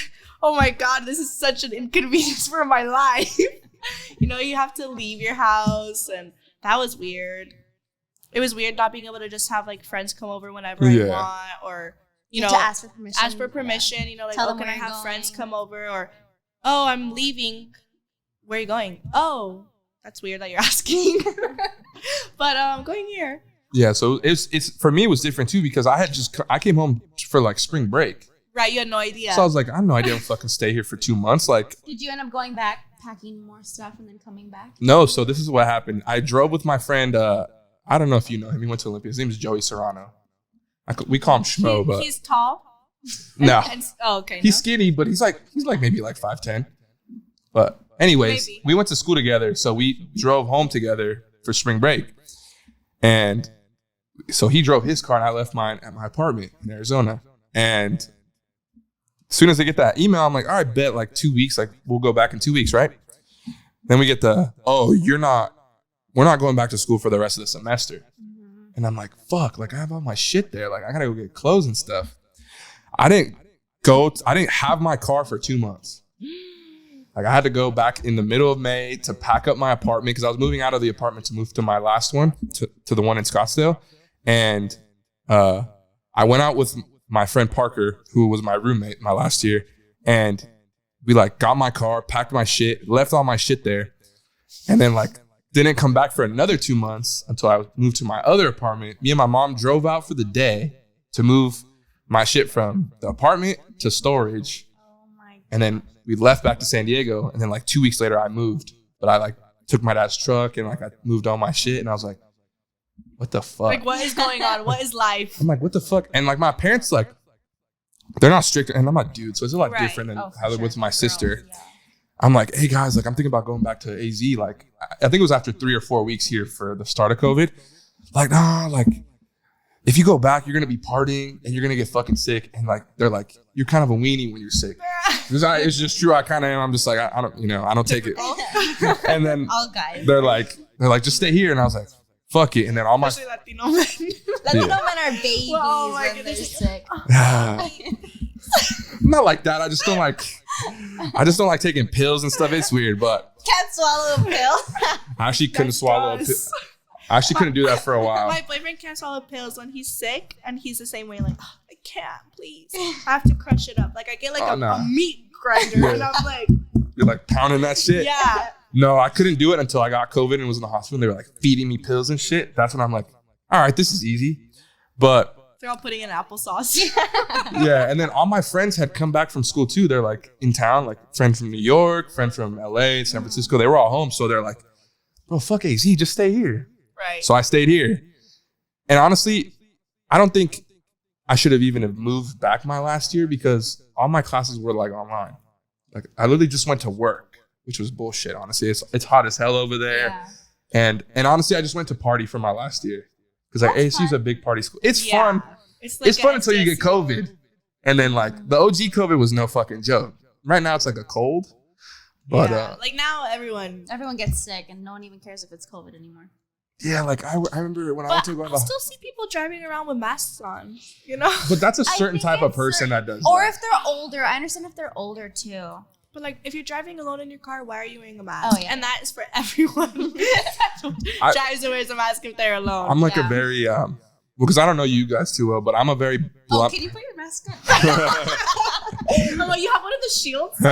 Speaker 4: oh my God, this is such an inconvenience for my life. You know, you have to leave your house, and that was weird. It was weird not being able to just have, like, friends come over whenever I want, or, you know,
Speaker 3: to ask for permission.
Speaker 4: Ask for permission, you know, like,
Speaker 3: Tell
Speaker 4: oh,
Speaker 3: them
Speaker 4: can I
Speaker 3: where you're
Speaker 4: have friends
Speaker 3: going.
Speaker 4: come over? Or, oh, I'm leaving. Where are you going? Oh, that's weird that you're asking. But I'm going here.
Speaker 2: Yeah, so it's for me, it was different too, because I came home for like spring break.
Speaker 4: Right, you had no idea.
Speaker 2: So I was like, I have no idea I'm fucking stay here for 2 months. Like,
Speaker 3: did you end up going back, packing more stuff, and then coming back?
Speaker 2: No, so this is what happened. I drove with my friend. I don't know if you know him. He went to Olympia. His name is Joey Serrano. We call him Schmo, but
Speaker 4: he's tall.
Speaker 2: No,
Speaker 4: okay.
Speaker 2: He's skinny, but he's like maybe like 5'10". But anyways, we went to school together, so we drove home together for spring break, and so he drove his car and I left mine at my apartment in Arizona. And as soon as I get that email, I'm like, all right, bet, like 2 weeks, like we'll go back in 2 weeks, right? Then we get we're not going back to school for the rest of the semester. Mm-hmm. And I'm like, fuck, like I have all my shit there. Like I gotta go get clothes and stuff. I didn't have my car for 2 months. Like I had to go back in the middle of May to pack up my apartment, because I was moving out of the apartment to move to my last one, to the one in Scottsdale. And I went out with my friend Parker, who was my roommate my last year, and we like got my car, packed my shit, left all my shit there. And then like didn't come back for another 2 months until I moved to my other apartment. Me and my mom drove out for the day to move my shit from the apartment to storage.
Speaker 4: Oh my God.
Speaker 2: And then we left back to San Diego. And then like 2 weeks later, I moved. But I like took my dad's truck and like I moved all my shit. And I was like, what the fuck?
Speaker 4: Like, what is going on? What is life?
Speaker 2: I'm like, what the fuck? And like my parents, like, they're not strict. And I'm a dude. So it's a lot
Speaker 4: Right.
Speaker 2: different than
Speaker 3: Oh,
Speaker 2: how
Speaker 3: for
Speaker 2: it was with my
Speaker 3: Girls,
Speaker 2: sister.
Speaker 3: yeah.
Speaker 2: I'm like, hey guys, like I'm thinking about going back to AZ. Like, I think it was after 3 or 4 weeks here for the start of COVID. Like, nah, like if you go back, you're gonna be partying and you're gonna get fucking sick. And like, they're like, you're kind of a weenie when you're sick. Because it's just true. I kind of am. I'm just like, I don't, I don't take it. And then
Speaker 1: All guys.
Speaker 2: they're like, just stay here. And I was like, fuck it. And then all my
Speaker 4: Especially Latino men.
Speaker 1: Latino men are babies
Speaker 4: Oh my
Speaker 1: when they're
Speaker 4: goodness.
Speaker 1: sick.
Speaker 2: not like that. I just don't like taking pills and stuff. It's weird, but
Speaker 1: Can't swallow a pill.
Speaker 2: I actually couldn't swallow a pill.
Speaker 4: Gross.
Speaker 2: I actually couldn't do that for a while.
Speaker 4: My boyfriend can't swallow pills when he's sick, and he's the same way. Like, oh, I can't, please. I have to crush it up. Like, I get like
Speaker 2: Oh,
Speaker 4: a
Speaker 2: nah.
Speaker 4: meat grinder, and I'm like,
Speaker 2: You're like pounding that shit.
Speaker 4: yeah.
Speaker 2: No, I couldn't do it until I got COVID and was in the hospital. They were like feeding me pills and shit. That's when I'm like, all right, this is easy. But
Speaker 4: They're all putting in applesauce.
Speaker 2: yeah, and then all my friends had come back from school too. They're like in town, like friend from New York, friend from LA, San Francisco. They were all home. So they're like, bro, fuck AZ, just stay here.
Speaker 4: Right.
Speaker 2: So I stayed here. And honestly, I don't think I should have even have moved back my last year because all my classes were like online. Like I literally just went to work, which was bullshit, honestly. It's hot as hell over there.
Speaker 3: Yeah.
Speaker 2: And honestly, I just went to party for my last year. Because like
Speaker 3: That's
Speaker 2: ASU's
Speaker 3: fun.
Speaker 2: a big party school. It's
Speaker 4: Yeah.
Speaker 2: fun.
Speaker 4: It's
Speaker 2: It's
Speaker 4: a
Speaker 2: fun until you get
Speaker 4: SDSU.
Speaker 2: COVID. And then like the OG COVID was no fucking joke. Right now it's like a cold. But
Speaker 4: Yeah. Like now, everyone.
Speaker 3: Everyone gets sick and no one even cares if it's COVID anymore.
Speaker 2: yeah, like I remember when I went
Speaker 4: But
Speaker 2: to go to
Speaker 4: I still see people driving around with masks on. You know.
Speaker 2: but that's a
Speaker 3: I
Speaker 2: certain
Speaker 3: think
Speaker 2: type of
Speaker 3: it's
Speaker 2: person that does
Speaker 3: Or
Speaker 2: that.
Speaker 3: if they're older. I understand if they're older too.
Speaker 4: But like, if you're driving alone in your car, why are you wearing a mask?
Speaker 3: Oh, yeah.
Speaker 4: And that is for everyone.
Speaker 2: I-
Speaker 4: Drives and wears a mask if they're alone.
Speaker 2: I'm like a
Speaker 3: Yeah.
Speaker 2: very because I don't know you guys too well, but I'm a very
Speaker 3: Oh,
Speaker 2: blunt.
Speaker 3: can you put your mask on?
Speaker 4: I'm like, you have one of the shields?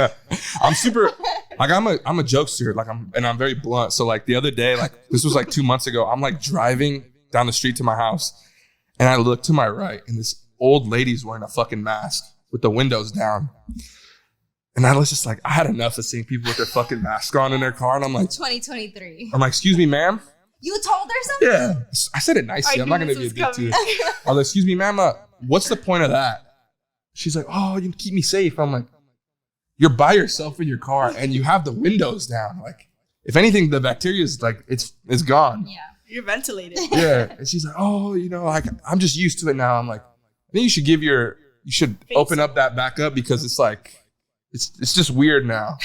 Speaker 2: I'm super like I'm a jokester, like I'm very blunt. So like the other day, like this was like 2 months ago, I'm like driving down the street to my house and I look to my right and this old lady's wearing a fucking mask with the windows down. And I was just like, I had enough of seeing people with their fucking mask on in their car. And I'm like,
Speaker 3: 2023.
Speaker 2: excuse me, ma'am.
Speaker 3: You told her something?
Speaker 2: Yeah. I said it nicely.
Speaker 4: I
Speaker 2: I'm not
Speaker 4: knew
Speaker 2: going to
Speaker 4: this
Speaker 2: be a
Speaker 4: was
Speaker 2: dick to
Speaker 4: coming.
Speaker 2: you. I was like, excuse me, ma'am. What's the point of that? She's like, oh, you keep me safe. I'm like, you're by yourself in your car and you have the windows down. Like, if anything, the bacteria is like, it's gone.
Speaker 3: Yeah.
Speaker 4: You're ventilated.
Speaker 2: Yeah. And she's like, oh, like, I'm just used to it now. I'm like, I think you should
Speaker 4: Face
Speaker 2: open
Speaker 4: it.
Speaker 2: up that back up because it's like, it's just weird now.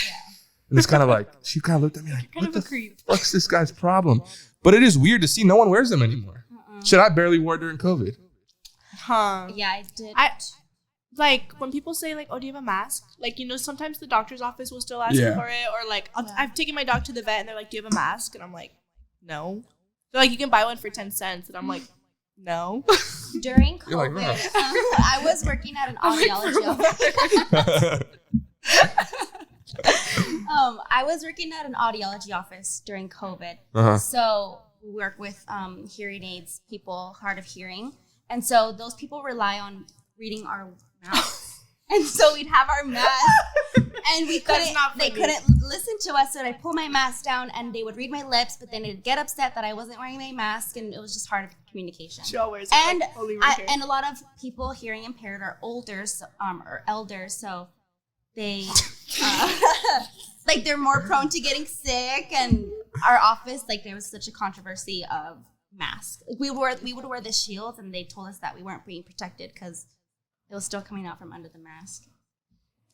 Speaker 2: And it's kind of like, she kind of looked at me like,
Speaker 4: Kind
Speaker 2: what
Speaker 4: of
Speaker 2: the
Speaker 4: a creep.
Speaker 2: fuck's this guy's problem? But it is weird to see no one wears them anymore. Shit, I barely wore it during COVID.
Speaker 4: Huh.
Speaker 3: Yeah, I did.
Speaker 4: Like when people say like, "Oh, do you have a mask?" Like, you know, sometimes the doctor's office will still ask you
Speaker 2: Yeah.
Speaker 4: for it, or like
Speaker 3: Yeah.
Speaker 4: I've taken my dog to the vet and they're like, "Do you have a mask?" And I'm like, "No." They're like, "You can buy one for 10 cents," and I'm like, "No."
Speaker 3: During COVID,
Speaker 2: You're like, no.
Speaker 3: I was working at an audiology office. I was working at an audiology office during COVID.
Speaker 2: Uh-huh.
Speaker 3: So we work with hearing aids, people hard of hearing. And so those people rely on reading our mouths. And so we'd have our mask and we couldn't,
Speaker 4: not
Speaker 3: they
Speaker 4: funny.
Speaker 3: couldn't listen to us. So I'd pull my mask down and they would read my lips, but then they'd get upset that I wasn't wearing my mask and it was just hard of communication.
Speaker 4: She all wears it,
Speaker 3: And
Speaker 4: like, only right here.
Speaker 3: and a lot of people hearing impaired are older, or elders, so they like they're more prone to getting sick. And our office, like there was such a controversy of masks. Like, we would wear the shields, and they told us that we weren't being protected because it was still coming out from under the mask.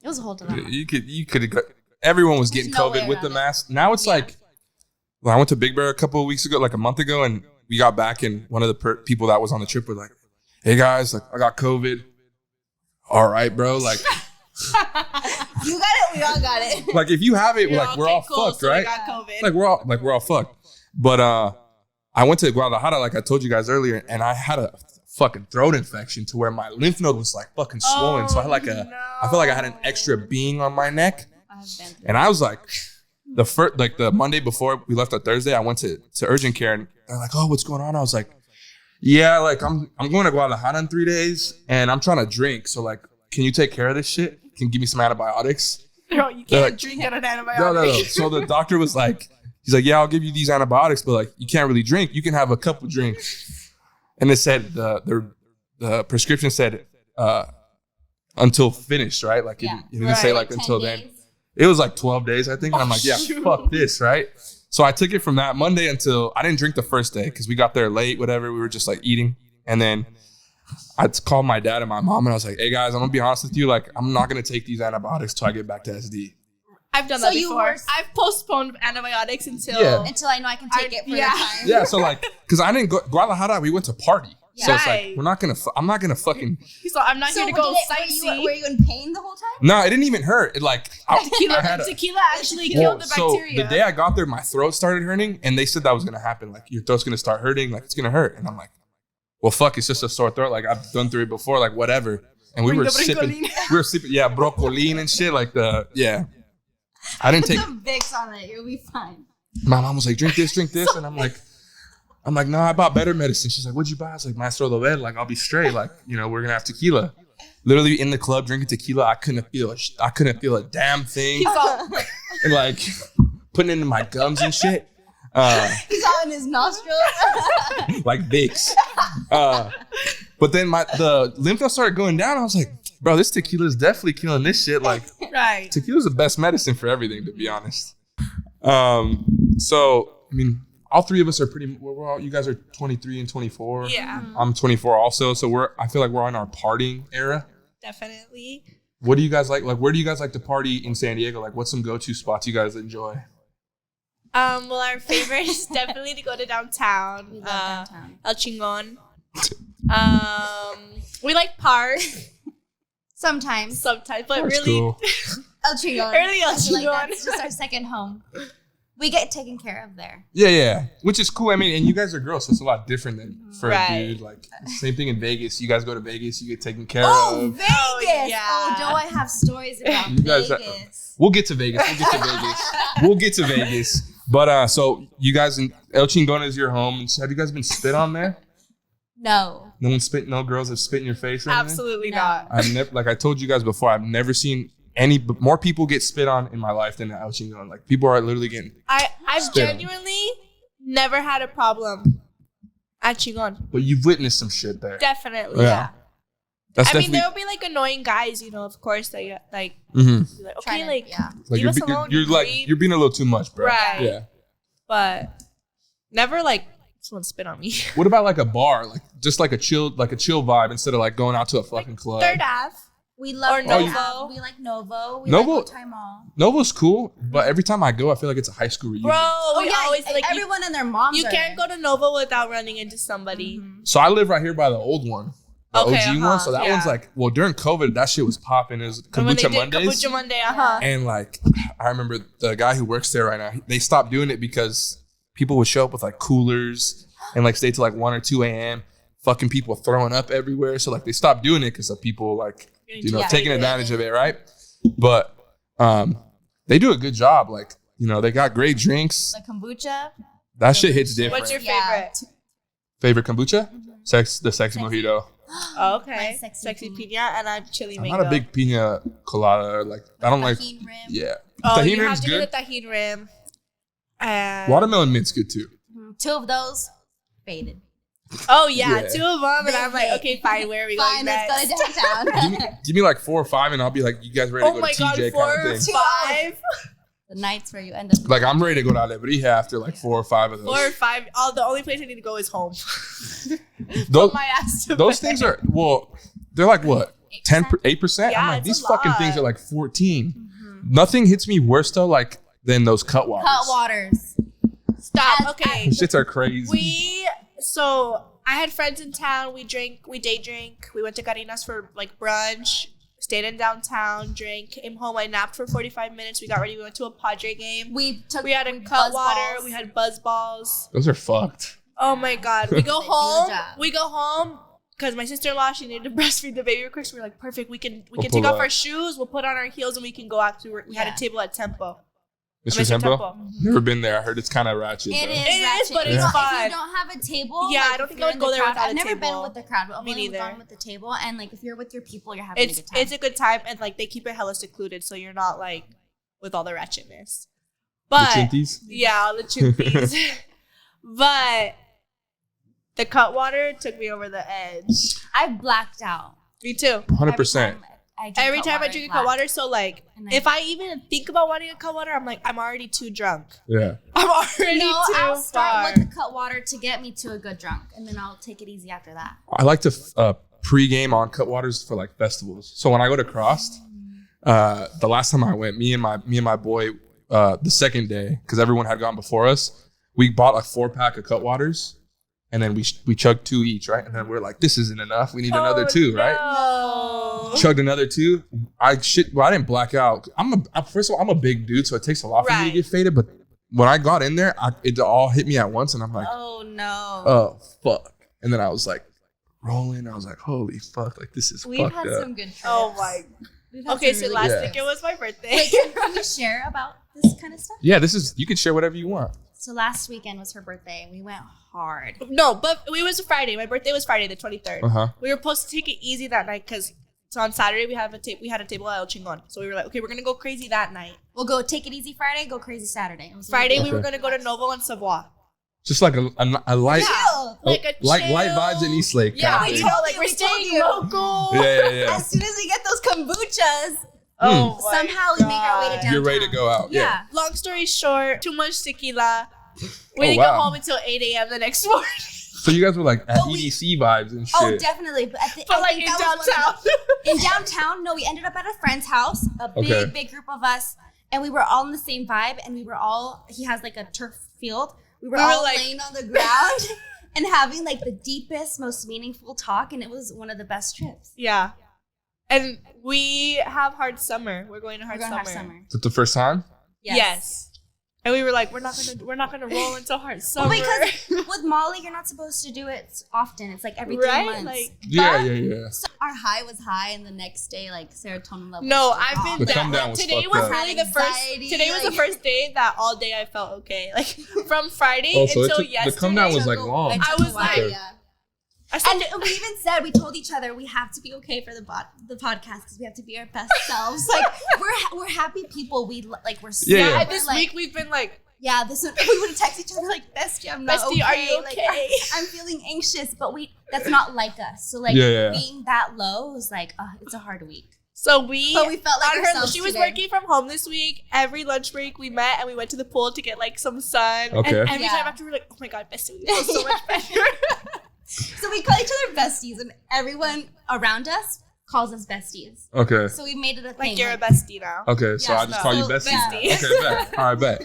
Speaker 3: It was a whole dilemma.
Speaker 2: You could have got, everyone was getting
Speaker 3: There's no way
Speaker 2: COVID with the
Speaker 3: around it.
Speaker 2: mask. Now it's
Speaker 3: Yeah.
Speaker 2: like, well, I went to Big Bear a couple of weeks ago, like a month ago, and we got back and one of the people that was on the trip was like, hey guys, like I got COVID. All right, bro. Like,
Speaker 1: You got it. We all got it.
Speaker 2: like if you have it,
Speaker 4: You're
Speaker 2: like we're all
Speaker 4: cool,
Speaker 2: fucked,
Speaker 4: so I
Speaker 2: right?
Speaker 4: got COVID.
Speaker 2: Like we're all fucked. But I went to Guadalajara, like I told you guys earlier, and I had a fucking throat infection to where my lymph node was like fucking swollen. So I had like I felt like I had an extra being on my neck.
Speaker 3: I've been through
Speaker 2: And I was like, the Monday before we left on Thursday, I went to urgent care and they're like, oh, what's going on? I was like, yeah, like I'm going to Guadalajara in 3 days and I'm trying to drink. So like, can you take care of this shit? Can you give me some antibiotics?
Speaker 4: No, you can't drink out an antibiotic.
Speaker 2: No. So the doctor was like, he's like, yeah, I'll give you these antibiotics, but like, you can't really drink. You can have a couple drinks. And it said the prescription said until finished, right? Like it didn't say like until then. It was like 12 days, I think. And I'm like, yeah, fuck this, right? So I took it from that Monday until I didn't drink the first day because we got there late, whatever. We were just like eating. And then I called my dad and my mom and I was like, hey guys, I'm gonna be honest with you. Like, I'm not gonna take these antibiotics till I get back to SD.
Speaker 4: I've done that before. I've postponed antibiotics until
Speaker 3: I know I can take it for the time.
Speaker 2: Yeah, so like, because I didn't go Guadalajara, we went to party.
Speaker 3: Yeah.
Speaker 2: So it's like, I'm not gonna fucking.
Speaker 4: So I'm not here to go sightsee.
Speaker 1: Were you in pain the whole time?
Speaker 2: No, it didn't even hurt. It like
Speaker 4: tequila actually killed the bacteria.
Speaker 2: So the day I got there, my throat started hurting, and they said that was gonna happen. Like your throat's gonna start hurting, like it's gonna hurt. And I'm like, well, fuck, it's just a sore throat. Like I've done through it before, like whatever. And we were sipping, brocolini and shit. Like I didn't take
Speaker 1: some Vicks on it. You'll be fine.
Speaker 2: My mom was like, drink this, and I'm like, no, I bought better medicine. She's like, what'd you buy? I was like, Maestro de Bed. Like, I'll be straight. Like, we're gonna have tequila. Literally in the club drinking tequila, I couldn't feel a damn thing. And like putting it into my gums and shit.
Speaker 1: He's all in his nostrils.
Speaker 2: Like Vicks. But then the lymph node started going down. I was like, bro, this tequila is definitely killing this shit. Like,
Speaker 4: right.
Speaker 2: Tequila's the best medicine for everything, to be honest. So I mean, all three of us are we're all, you guys are 23 and 24.
Speaker 4: Yeah.
Speaker 2: I'm 24 also. So I feel like we're on our partying era.
Speaker 4: Definitely.
Speaker 2: What do you guys like? Like, where do you guys like to party in San Diego? Like, what's some go-to spots you guys enjoy?
Speaker 4: Well, our favorite is definitely to go to downtown.
Speaker 3: We love downtown.
Speaker 4: El Chingon. We like park.
Speaker 3: Sometimes,
Speaker 4: but
Speaker 2: That's
Speaker 4: really,
Speaker 2: cool.
Speaker 1: El Chingon.
Speaker 4: early El
Speaker 3: I feel
Speaker 4: Chingon.
Speaker 3: like that's just our second home. We get taken care of there.
Speaker 2: Yeah. Which is cool. I mean, and you guys are girls, so it's a lot different than for
Speaker 4: Right.
Speaker 2: a dude. Like, same thing in Vegas. You guys go to Vegas, you get taken care
Speaker 1: Oh,
Speaker 2: of.
Speaker 1: Vegas.
Speaker 4: yeah.
Speaker 3: Oh, do I have stories about
Speaker 2: You guys
Speaker 3: Vegas?
Speaker 2: We'll get to Vegas. We'll get to Vegas. But so you guys in El Chingon is your home. Have you guys been spit on there?
Speaker 3: No.
Speaker 2: No girls have spit in your face or anything?
Speaker 4: Absolutely
Speaker 3: No.
Speaker 4: not.
Speaker 2: I've never, like I told you guys before, I've never seen more people get spit on in my life than El Chingon. Like, people are literally getting
Speaker 4: I've
Speaker 2: spit on.
Speaker 4: genuinely never had a problem at Chingon.
Speaker 2: But you've witnessed some shit there.
Speaker 4: Definitely,
Speaker 2: Yeah.
Speaker 4: yeah.
Speaker 2: That's
Speaker 4: I mean,
Speaker 2: definitely.
Speaker 4: there'll be like annoying guys, of course, that you like.
Speaker 2: Mhm.
Speaker 4: Be like, okay,
Speaker 3: Trying to-
Speaker 4: like,
Speaker 3: yeah.
Speaker 2: Like
Speaker 4: leave us alone.
Speaker 2: you're like
Speaker 4: breathe.
Speaker 2: you're being a little too much, bro.
Speaker 4: Right.
Speaker 2: Yeah.
Speaker 4: But never like someone spit on me.
Speaker 2: What about like a bar, like just like a chill vibe instead of like going out to a fucking club?
Speaker 4: Third Ave.
Speaker 3: We love
Speaker 4: Or
Speaker 3: Novo. We like Novo. We
Speaker 2: Novo-
Speaker 3: like Otay Mall.
Speaker 2: Novo's cool, but every time I go, I feel like it's a high school reunion.
Speaker 4: Bro, we always like
Speaker 1: everyone and their moms.
Speaker 4: you can't go to Nova without running into somebody.
Speaker 2: So I live right here by the old one, the
Speaker 4: Okay,
Speaker 2: OG one. So that
Speaker 4: yeah.
Speaker 2: one's like, well, during COVID, that shit was popping. It was
Speaker 4: And when they
Speaker 2: Kombucha
Speaker 4: did
Speaker 2: Mondays.
Speaker 4: Kombucha Monday,
Speaker 2: And like, I remember the guy who works there right now, they stopped doing it because people would show up with like coolers and like stay till like 1 or 2 a.m. Fucking people throwing up everywhere. So like they stopped doing it because of people like, taking advantage of it, right? But they do a good job. Like, they got great drinks.
Speaker 3: The kombucha.
Speaker 2: That shit hits different.
Speaker 4: What's your
Speaker 3: Yeah.
Speaker 4: favorite?
Speaker 2: Favorite kombucha? The sexy mojito.
Speaker 4: Oh, okay.
Speaker 3: My
Speaker 4: Sexy pina and I'm chili
Speaker 2: I'm
Speaker 4: mango.
Speaker 2: not a big pina colada. Like, I don't like.
Speaker 3: Tajin rim.
Speaker 2: Yeah.
Speaker 4: Oh,
Speaker 2: Tahini
Speaker 4: you have
Speaker 2: rim's
Speaker 4: to
Speaker 2: good.
Speaker 4: get a tahini rim. And
Speaker 2: Watermelon mint's good too.
Speaker 3: 2 of those faded.
Speaker 4: oh yeah,
Speaker 2: Yeah.
Speaker 4: 2 of them, and I'm like, okay, fine. Where are we
Speaker 1: Fine,
Speaker 4: going
Speaker 1: let's
Speaker 4: next?
Speaker 1: go to downtown.
Speaker 2: Give me like 4 or 5, and I'll be like, you guys ready to
Speaker 4: Oh
Speaker 2: go
Speaker 4: my
Speaker 2: to
Speaker 4: god,
Speaker 2: TJ
Speaker 4: 4
Speaker 2: kind
Speaker 4: or
Speaker 2: of thing.
Speaker 4: 5,
Speaker 3: The nights where you end up.
Speaker 2: Like, I'm ready to go to Alebrija after like 4 or 5 of those.
Speaker 4: 4 or 5. The only place I need to go is home.
Speaker 2: Those,
Speaker 4: My ass to
Speaker 2: those
Speaker 4: bed.
Speaker 2: things are, well, they're like what? 8%?
Speaker 4: Yeah,
Speaker 2: I'm like,
Speaker 4: it's
Speaker 2: these
Speaker 4: a
Speaker 2: fucking
Speaker 4: lot.
Speaker 2: things are like 14. Nothing hits me worse though, like, than those cut waters.
Speaker 3: Cut waters.
Speaker 4: Stop. Okay.
Speaker 2: Those shits are crazy.
Speaker 4: So I had friends in town. We day drink. We went to Karina's for like brunch. Stayed in downtown, drank, came home. I napped for 45 minutes. We got ready. We went to a Padre game.
Speaker 3: We
Speaker 4: had a cut water. We had buzz balls.
Speaker 2: Those are fucked.
Speaker 4: Oh my god. We go
Speaker 3: They do the
Speaker 4: home.
Speaker 3: job.
Speaker 4: We go home because my sister-in-law, she needed to breastfeed the baby real quick. So we're like, perfect. We can
Speaker 2: We'll
Speaker 4: take
Speaker 2: pull
Speaker 4: off
Speaker 2: up.
Speaker 4: our shoes. We'll put on our heels and we can go out to work. We had
Speaker 3: Yeah.
Speaker 4: a table at Tempo.
Speaker 2: Mr. Tempo? Never been there. I heard it's kind of ratchet.
Speaker 3: It
Speaker 2: though.
Speaker 3: is,
Speaker 4: but
Speaker 3: it's
Speaker 4: it's
Speaker 3: fun.
Speaker 4: fun.
Speaker 3: If you don't have a table,
Speaker 4: Yeah,
Speaker 3: like,
Speaker 4: I don't
Speaker 3: if
Speaker 4: think
Speaker 3: you're
Speaker 4: I would
Speaker 3: in
Speaker 4: go
Speaker 3: the
Speaker 4: there
Speaker 3: crowd,
Speaker 4: without a
Speaker 3: I've never been
Speaker 4: table.
Speaker 3: with the crowd, but I've
Speaker 4: Me
Speaker 3: only
Speaker 4: neither.
Speaker 3: gone with the table. And like, if you're with your people, you're having a good time.
Speaker 4: It's a good time, and like they keep it hella secluded, so you're not like with all the ratchetness. But
Speaker 2: The chinties?
Speaker 4: yeah, all the chimpies. But the Cutwater took me over the edge.
Speaker 3: I've blacked out.
Speaker 4: Me too.
Speaker 2: 100%.
Speaker 4: Every time I drink a Cutwater, so like
Speaker 3: And
Speaker 4: if I even think about wanting a Cutwater, I'm like I'm already too drunk.
Speaker 2: Yeah.
Speaker 4: I'm already
Speaker 3: No,
Speaker 4: too
Speaker 3: I'll
Speaker 4: far.
Speaker 3: start with the Cutwater to get me to a good drunk, and then I'll take it easy after that.
Speaker 2: I like to pre-game on Cutwaters for like festivals. So when I go to Crossed, the last time I went, me and my boy, the second day, because everyone had gone before us, we bought a 4-pack of Cutwaters, and then we chugged 2 each, right? And then we're like, this isn't enough. We need another 2, right?
Speaker 4: No.
Speaker 2: Chugged another 2. I didn't black out. First of all, I'm a big dude, so it takes a lot for me to
Speaker 4: Right.
Speaker 2: get faded. But when I got in there, it all hit me at once, and I'm like,
Speaker 3: Oh no.
Speaker 2: oh fuck. And then I was like rolling. I was like, holy fuck, like this is
Speaker 1: We've
Speaker 2: fucked
Speaker 1: had
Speaker 2: up.
Speaker 1: some good trips.
Speaker 4: Oh my.
Speaker 1: We've had
Speaker 4: Okay,
Speaker 1: some
Speaker 4: so
Speaker 1: really
Speaker 4: last
Speaker 2: Yeah.
Speaker 4: weekend was my birthday.
Speaker 3: Wait, can you share about this kind of stuff?
Speaker 2: Yeah, you can share whatever you want.
Speaker 3: So last weekend was her birthday, and we went hard.
Speaker 4: No, but it was Friday. My birthday was Friday, the 23rd.
Speaker 2: Uh-huh.
Speaker 4: We were supposed to take it easy that night because so on Saturday we had a table at El Chingon. So we were like, okay, we're gonna go crazy that night.
Speaker 3: We'll go take it easy Friday, go crazy Saturday. It was
Speaker 4: Friday
Speaker 3: really
Speaker 4: we were
Speaker 2: Okay.
Speaker 4: gonna go to Novo and Savoie.
Speaker 2: Just like a light,
Speaker 3: chill.
Speaker 4: Like a
Speaker 2: light
Speaker 4: chill-
Speaker 2: vibes in Eastlake.
Speaker 4: Yeah,
Speaker 2: kind of
Speaker 4: you
Speaker 2: thing.
Speaker 4: know, like we're
Speaker 1: We told
Speaker 4: staying
Speaker 1: you.
Speaker 4: local.
Speaker 2: Yeah.
Speaker 1: As soon as we get those kombuchas,
Speaker 4: Oh my
Speaker 3: Somehow we make our way to
Speaker 4: God.
Speaker 3: downtown.
Speaker 2: You're ready to go out.
Speaker 3: Yeah.
Speaker 4: Long story short, too much tequila. We
Speaker 2: Oh,
Speaker 4: didn't
Speaker 2: wow.
Speaker 4: go home until 8 a.m. the next morning.
Speaker 2: So you guys were like at
Speaker 3: Oh, we-
Speaker 2: EDC vibes and shit.
Speaker 3: Oh, definitely. But, I
Speaker 4: But like
Speaker 3: think
Speaker 4: in
Speaker 3: that was one
Speaker 4: downtown.
Speaker 3: of the- in downtown, no, we ended up at a friend's house, a
Speaker 2: Okay.
Speaker 3: big group of us, and we were all in the same vibe, and he has like a turf field. We were all
Speaker 4: like-
Speaker 3: laying on the ground and having like the deepest, most meaningful talk, and it was one of the best trips.
Speaker 4: Yeah. And we have hard summer. We're going to
Speaker 3: We're
Speaker 4: hard
Speaker 3: going to
Speaker 4: summer.
Speaker 3: have summer.
Speaker 2: Is it the first time?
Speaker 4: Yes. And we were like, we're not gonna roll until hard summer.
Speaker 3: Well, because with Molly, you're not supposed to do it often. It's like every 3
Speaker 4: right?
Speaker 3: months.
Speaker 4: Like
Speaker 2: Yeah.
Speaker 1: so our high was high, and the next day, like serotonin level.
Speaker 4: no,
Speaker 1: was
Speaker 4: I've been
Speaker 2: The
Speaker 4: down.
Speaker 2: come down was
Speaker 4: Today
Speaker 2: fucked
Speaker 4: was
Speaker 2: up.
Speaker 4: really the first.
Speaker 1: Anxiety,
Speaker 4: Today was the
Speaker 1: like-
Speaker 4: first day that all day I felt okay. Like from Friday
Speaker 2: Oh, so
Speaker 4: until
Speaker 2: the
Speaker 4: yesterday.
Speaker 2: come down was like long.
Speaker 4: I was like,
Speaker 2: Okay.
Speaker 1: yeah.
Speaker 4: I said,
Speaker 3: And we even said, we told each other we have to be okay for the podcast because we have to be our best selves. Like we're happy people. We're
Speaker 2: Yeah.
Speaker 4: yeah.
Speaker 3: we're
Speaker 4: This
Speaker 3: like,
Speaker 4: week we've been like,
Speaker 3: yeah, we would text each other like, bestie, I'm not
Speaker 4: Bestie,
Speaker 3: okay.
Speaker 4: are you
Speaker 3: Like,
Speaker 4: okay?
Speaker 3: I'm feeling anxious, but that's not like us. So like
Speaker 2: Yeah.
Speaker 3: being that low is like, it's a hard week.
Speaker 4: so we.
Speaker 1: But we felt like
Speaker 4: on her,
Speaker 1: ourselves
Speaker 4: she was
Speaker 1: today.
Speaker 4: working from home this week. Every lunch break we met and we went to the pool to get like some sun.
Speaker 2: Okay.
Speaker 4: And every
Speaker 1: Yeah.
Speaker 4: time after we were like, oh my god, bestie, we feel so much better.
Speaker 3: So we call each other besties, and everyone around us calls us besties.
Speaker 2: Okay.
Speaker 3: So we made it a thing.
Speaker 4: Like you're a bestie now.
Speaker 2: Okay. So
Speaker 3: Yeah,
Speaker 2: I just call you
Speaker 3: so
Speaker 2: bestie.
Speaker 3: bestie.
Speaker 2: Okay, bet. All right, bet.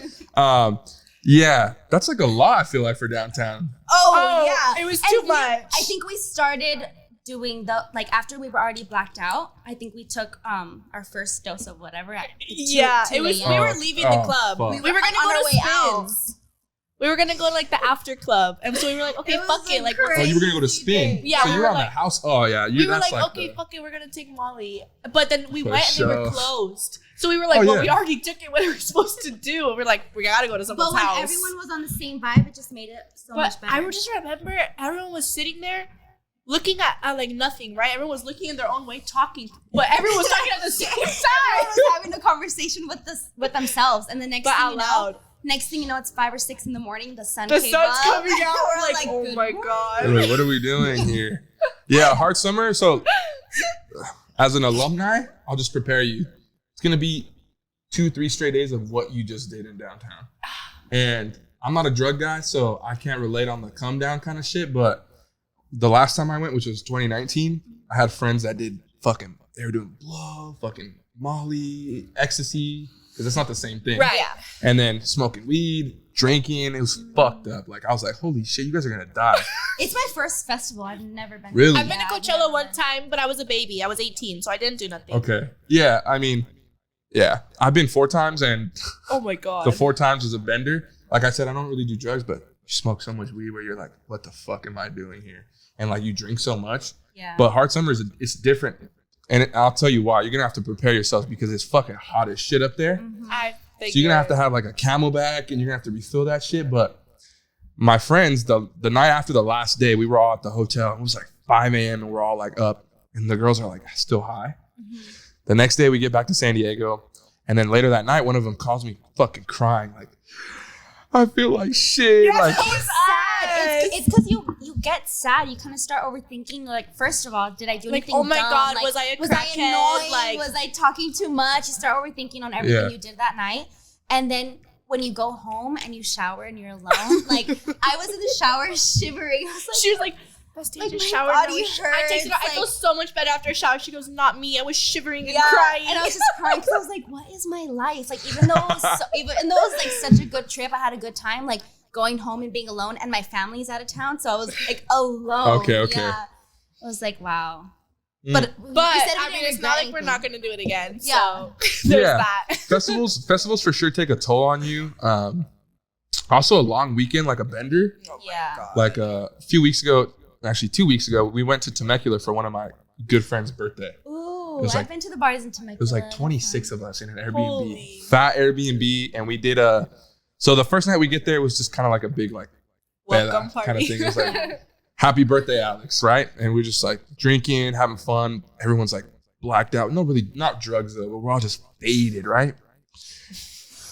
Speaker 2: Yeah, that's like a lot. I feel like for downtown.
Speaker 3: Oh, yeah.
Speaker 4: It was
Speaker 3: And
Speaker 4: too
Speaker 3: we-
Speaker 4: much.
Speaker 3: I think we started doing after we were already blacked out. I think we took our first dose of whatever at 2
Speaker 4: Yeah, it was.
Speaker 3: 2
Speaker 4: We
Speaker 3: a.m.
Speaker 4: were leaving the
Speaker 2: Oh,
Speaker 4: club.
Speaker 2: fuck.
Speaker 4: We
Speaker 3: We
Speaker 4: were
Speaker 3: were
Speaker 4: gonna
Speaker 3: on
Speaker 4: go
Speaker 3: our
Speaker 4: to
Speaker 3: way out.
Speaker 4: Spins. We were gonna go to like the after club, and so we were like, okay,
Speaker 1: It was
Speaker 4: fuck it.
Speaker 1: a
Speaker 4: Like,
Speaker 2: Oh, you were gonna go to spin.
Speaker 4: Yeah,
Speaker 2: So
Speaker 4: we
Speaker 2: you were
Speaker 4: were
Speaker 2: on
Speaker 4: like-
Speaker 2: the house. Oh yeah.
Speaker 4: we were
Speaker 2: that's
Speaker 4: like, okay,
Speaker 2: the-
Speaker 4: fuck it, we're gonna take Molly. But then we
Speaker 2: For
Speaker 4: went and they were
Speaker 2: sure.
Speaker 4: closed. So we were like,
Speaker 2: Oh,
Speaker 4: well,
Speaker 2: yeah.
Speaker 4: we already took it. What are we supposed to do? And we're like, we gotta go to
Speaker 3: But
Speaker 4: someone's
Speaker 3: when
Speaker 4: house.
Speaker 3: everyone was on the same vibe, it just made it so
Speaker 4: but
Speaker 3: much better.
Speaker 4: I just remember everyone was sitting there. Looking at like nothing, right? Everyone was looking in their own way, talking, but everyone was talking at the same
Speaker 3: Everyone
Speaker 4: time.
Speaker 3: was having a conversation with themselves, and the next
Speaker 4: But
Speaker 3: thing
Speaker 4: out
Speaker 3: you know,
Speaker 4: loud.
Speaker 3: it's 5 or 6 in the morning. The sun
Speaker 4: The
Speaker 3: came
Speaker 4: sun's
Speaker 3: up.
Speaker 4: coming out.
Speaker 3: We're
Speaker 4: We're like, oh
Speaker 3: good
Speaker 4: my
Speaker 3: morning.
Speaker 4: god.
Speaker 2: Wait, what are we doing here? Yeah, hard summer. So, as an alumni, I'll just prepare you. It's gonna be 2-3 straight days of what you just did in downtown. And I'm not a drug guy, so I can't relate on the come down kind of shit. But the last time I went, which was 2019, I had friends that did they were doing blow, fucking Molly, ecstasy, because it's not the same thing.
Speaker 4: Right.
Speaker 2: And then smoking weed, drinking. It was fucked up. Like, I was like, holy shit, you guys are gonna die.
Speaker 3: It's my first festival. I've never been.
Speaker 2: Really?
Speaker 4: I've been to Coachella one time, but I was a baby. I was 18, so I didn't do nothing.
Speaker 2: Okay. Yeah, I mean, yeah. I've been 4 times, and
Speaker 4: Oh my god.
Speaker 2: the 4 times was a bender. Like I said, I don't really do drugs, but you smoke so much weed where you're like, what the fuck am I doing here? And like, you drink so much.
Speaker 3: Yeah.
Speaker 2: But hard summer it's different. And I'll tell you why. You're gonna have to prepare yourself because it's fucking hot as shit up there.
Speaker 3: Mm-hmm.
Speaker 4: I
Speaker 2: So you're gonna have to have like a Camelback, and you're gonna have to refill that shit. But my friends, the night after the last day, we were all at the hotel. It was like 5 a.m. and we're all like up, and the girls are like still high. The next day we get back to San Diego, and then later that night, one of them calls me fucking crying, like, I feel like shit. Like,
Speaker 3: so sad. It's because you get sad. You kind of start overthinking. Like, first of all, did I do anything
Speaker 4: oh my
Speaker 3: dumb?
Speaker 4: God,
Speaker 3: like,
Speaker 4: was I a
Speaker 3: was I
Speaker 4: crackhead?
Speaker 3: annoying?
Speaker 4: Like,
Speaker 3: was I talking too much? You start overthinking on everything you did that night, and then when you go home and you shower and you're alone, like I was in the shower shivering. I was like,
Speaker 4: she was like, Bestie,
Speaker 3: like,
Speaker 4: I just
Speaker 3: my
Speaker 4: showered.
Speaker 3: body
Speaker 4: I texted her. I
Speaker 3: hurts,
Speaker 4: feel so much better after a shower. She goes, not me. I was shivering and
Speaker 3: yeah,
Speaker 4: crying.
Speaker 3: and I was just crying because I was like, what is my life? Like, even though it was like such a good trip, I had a good time. Like going home and being alone, and my family's out of town, so I was like alone.
Speaker 2: Okay.
Speaker 3: Yeah. I was like, wow.
Speaker 2: Mm.
Speaker 3: But
Speaker 4: I mean, it's not like we're not going to do it again.
Speaker 3: Yeah.
Speaker 4: So there's that.
Speaker 2: Festivals for sure take a toll on you. Also a long weekend, like a bender.
Speaker 3: Yeah.
Speaker 2: Like a few weeks ago, actually 2 weeks ago, we went to Temecula for one of my good friend's birthday.
Speaker 3: Ooh,
Speaker 2: was
Speaker 3: I've
Speaker 2: like-
Speaker 3: been to the bars in Temecula.
Speaker 2: It was like 26 of us in an Airbnb.
Speaker 4: Holy.
Speaker 2: Fat Airbnb. And we did so the first night we get there was just kind of like a big like
Speaker 4: Welcome
Speaker 2: kind of
Speaker 4: party.
Speaker 2: thing. It was like, happy birthday, Alex, right? And we're just like drinking, having fun. Everyone's like blacked out. Not drugs though, but we're all just faded, right?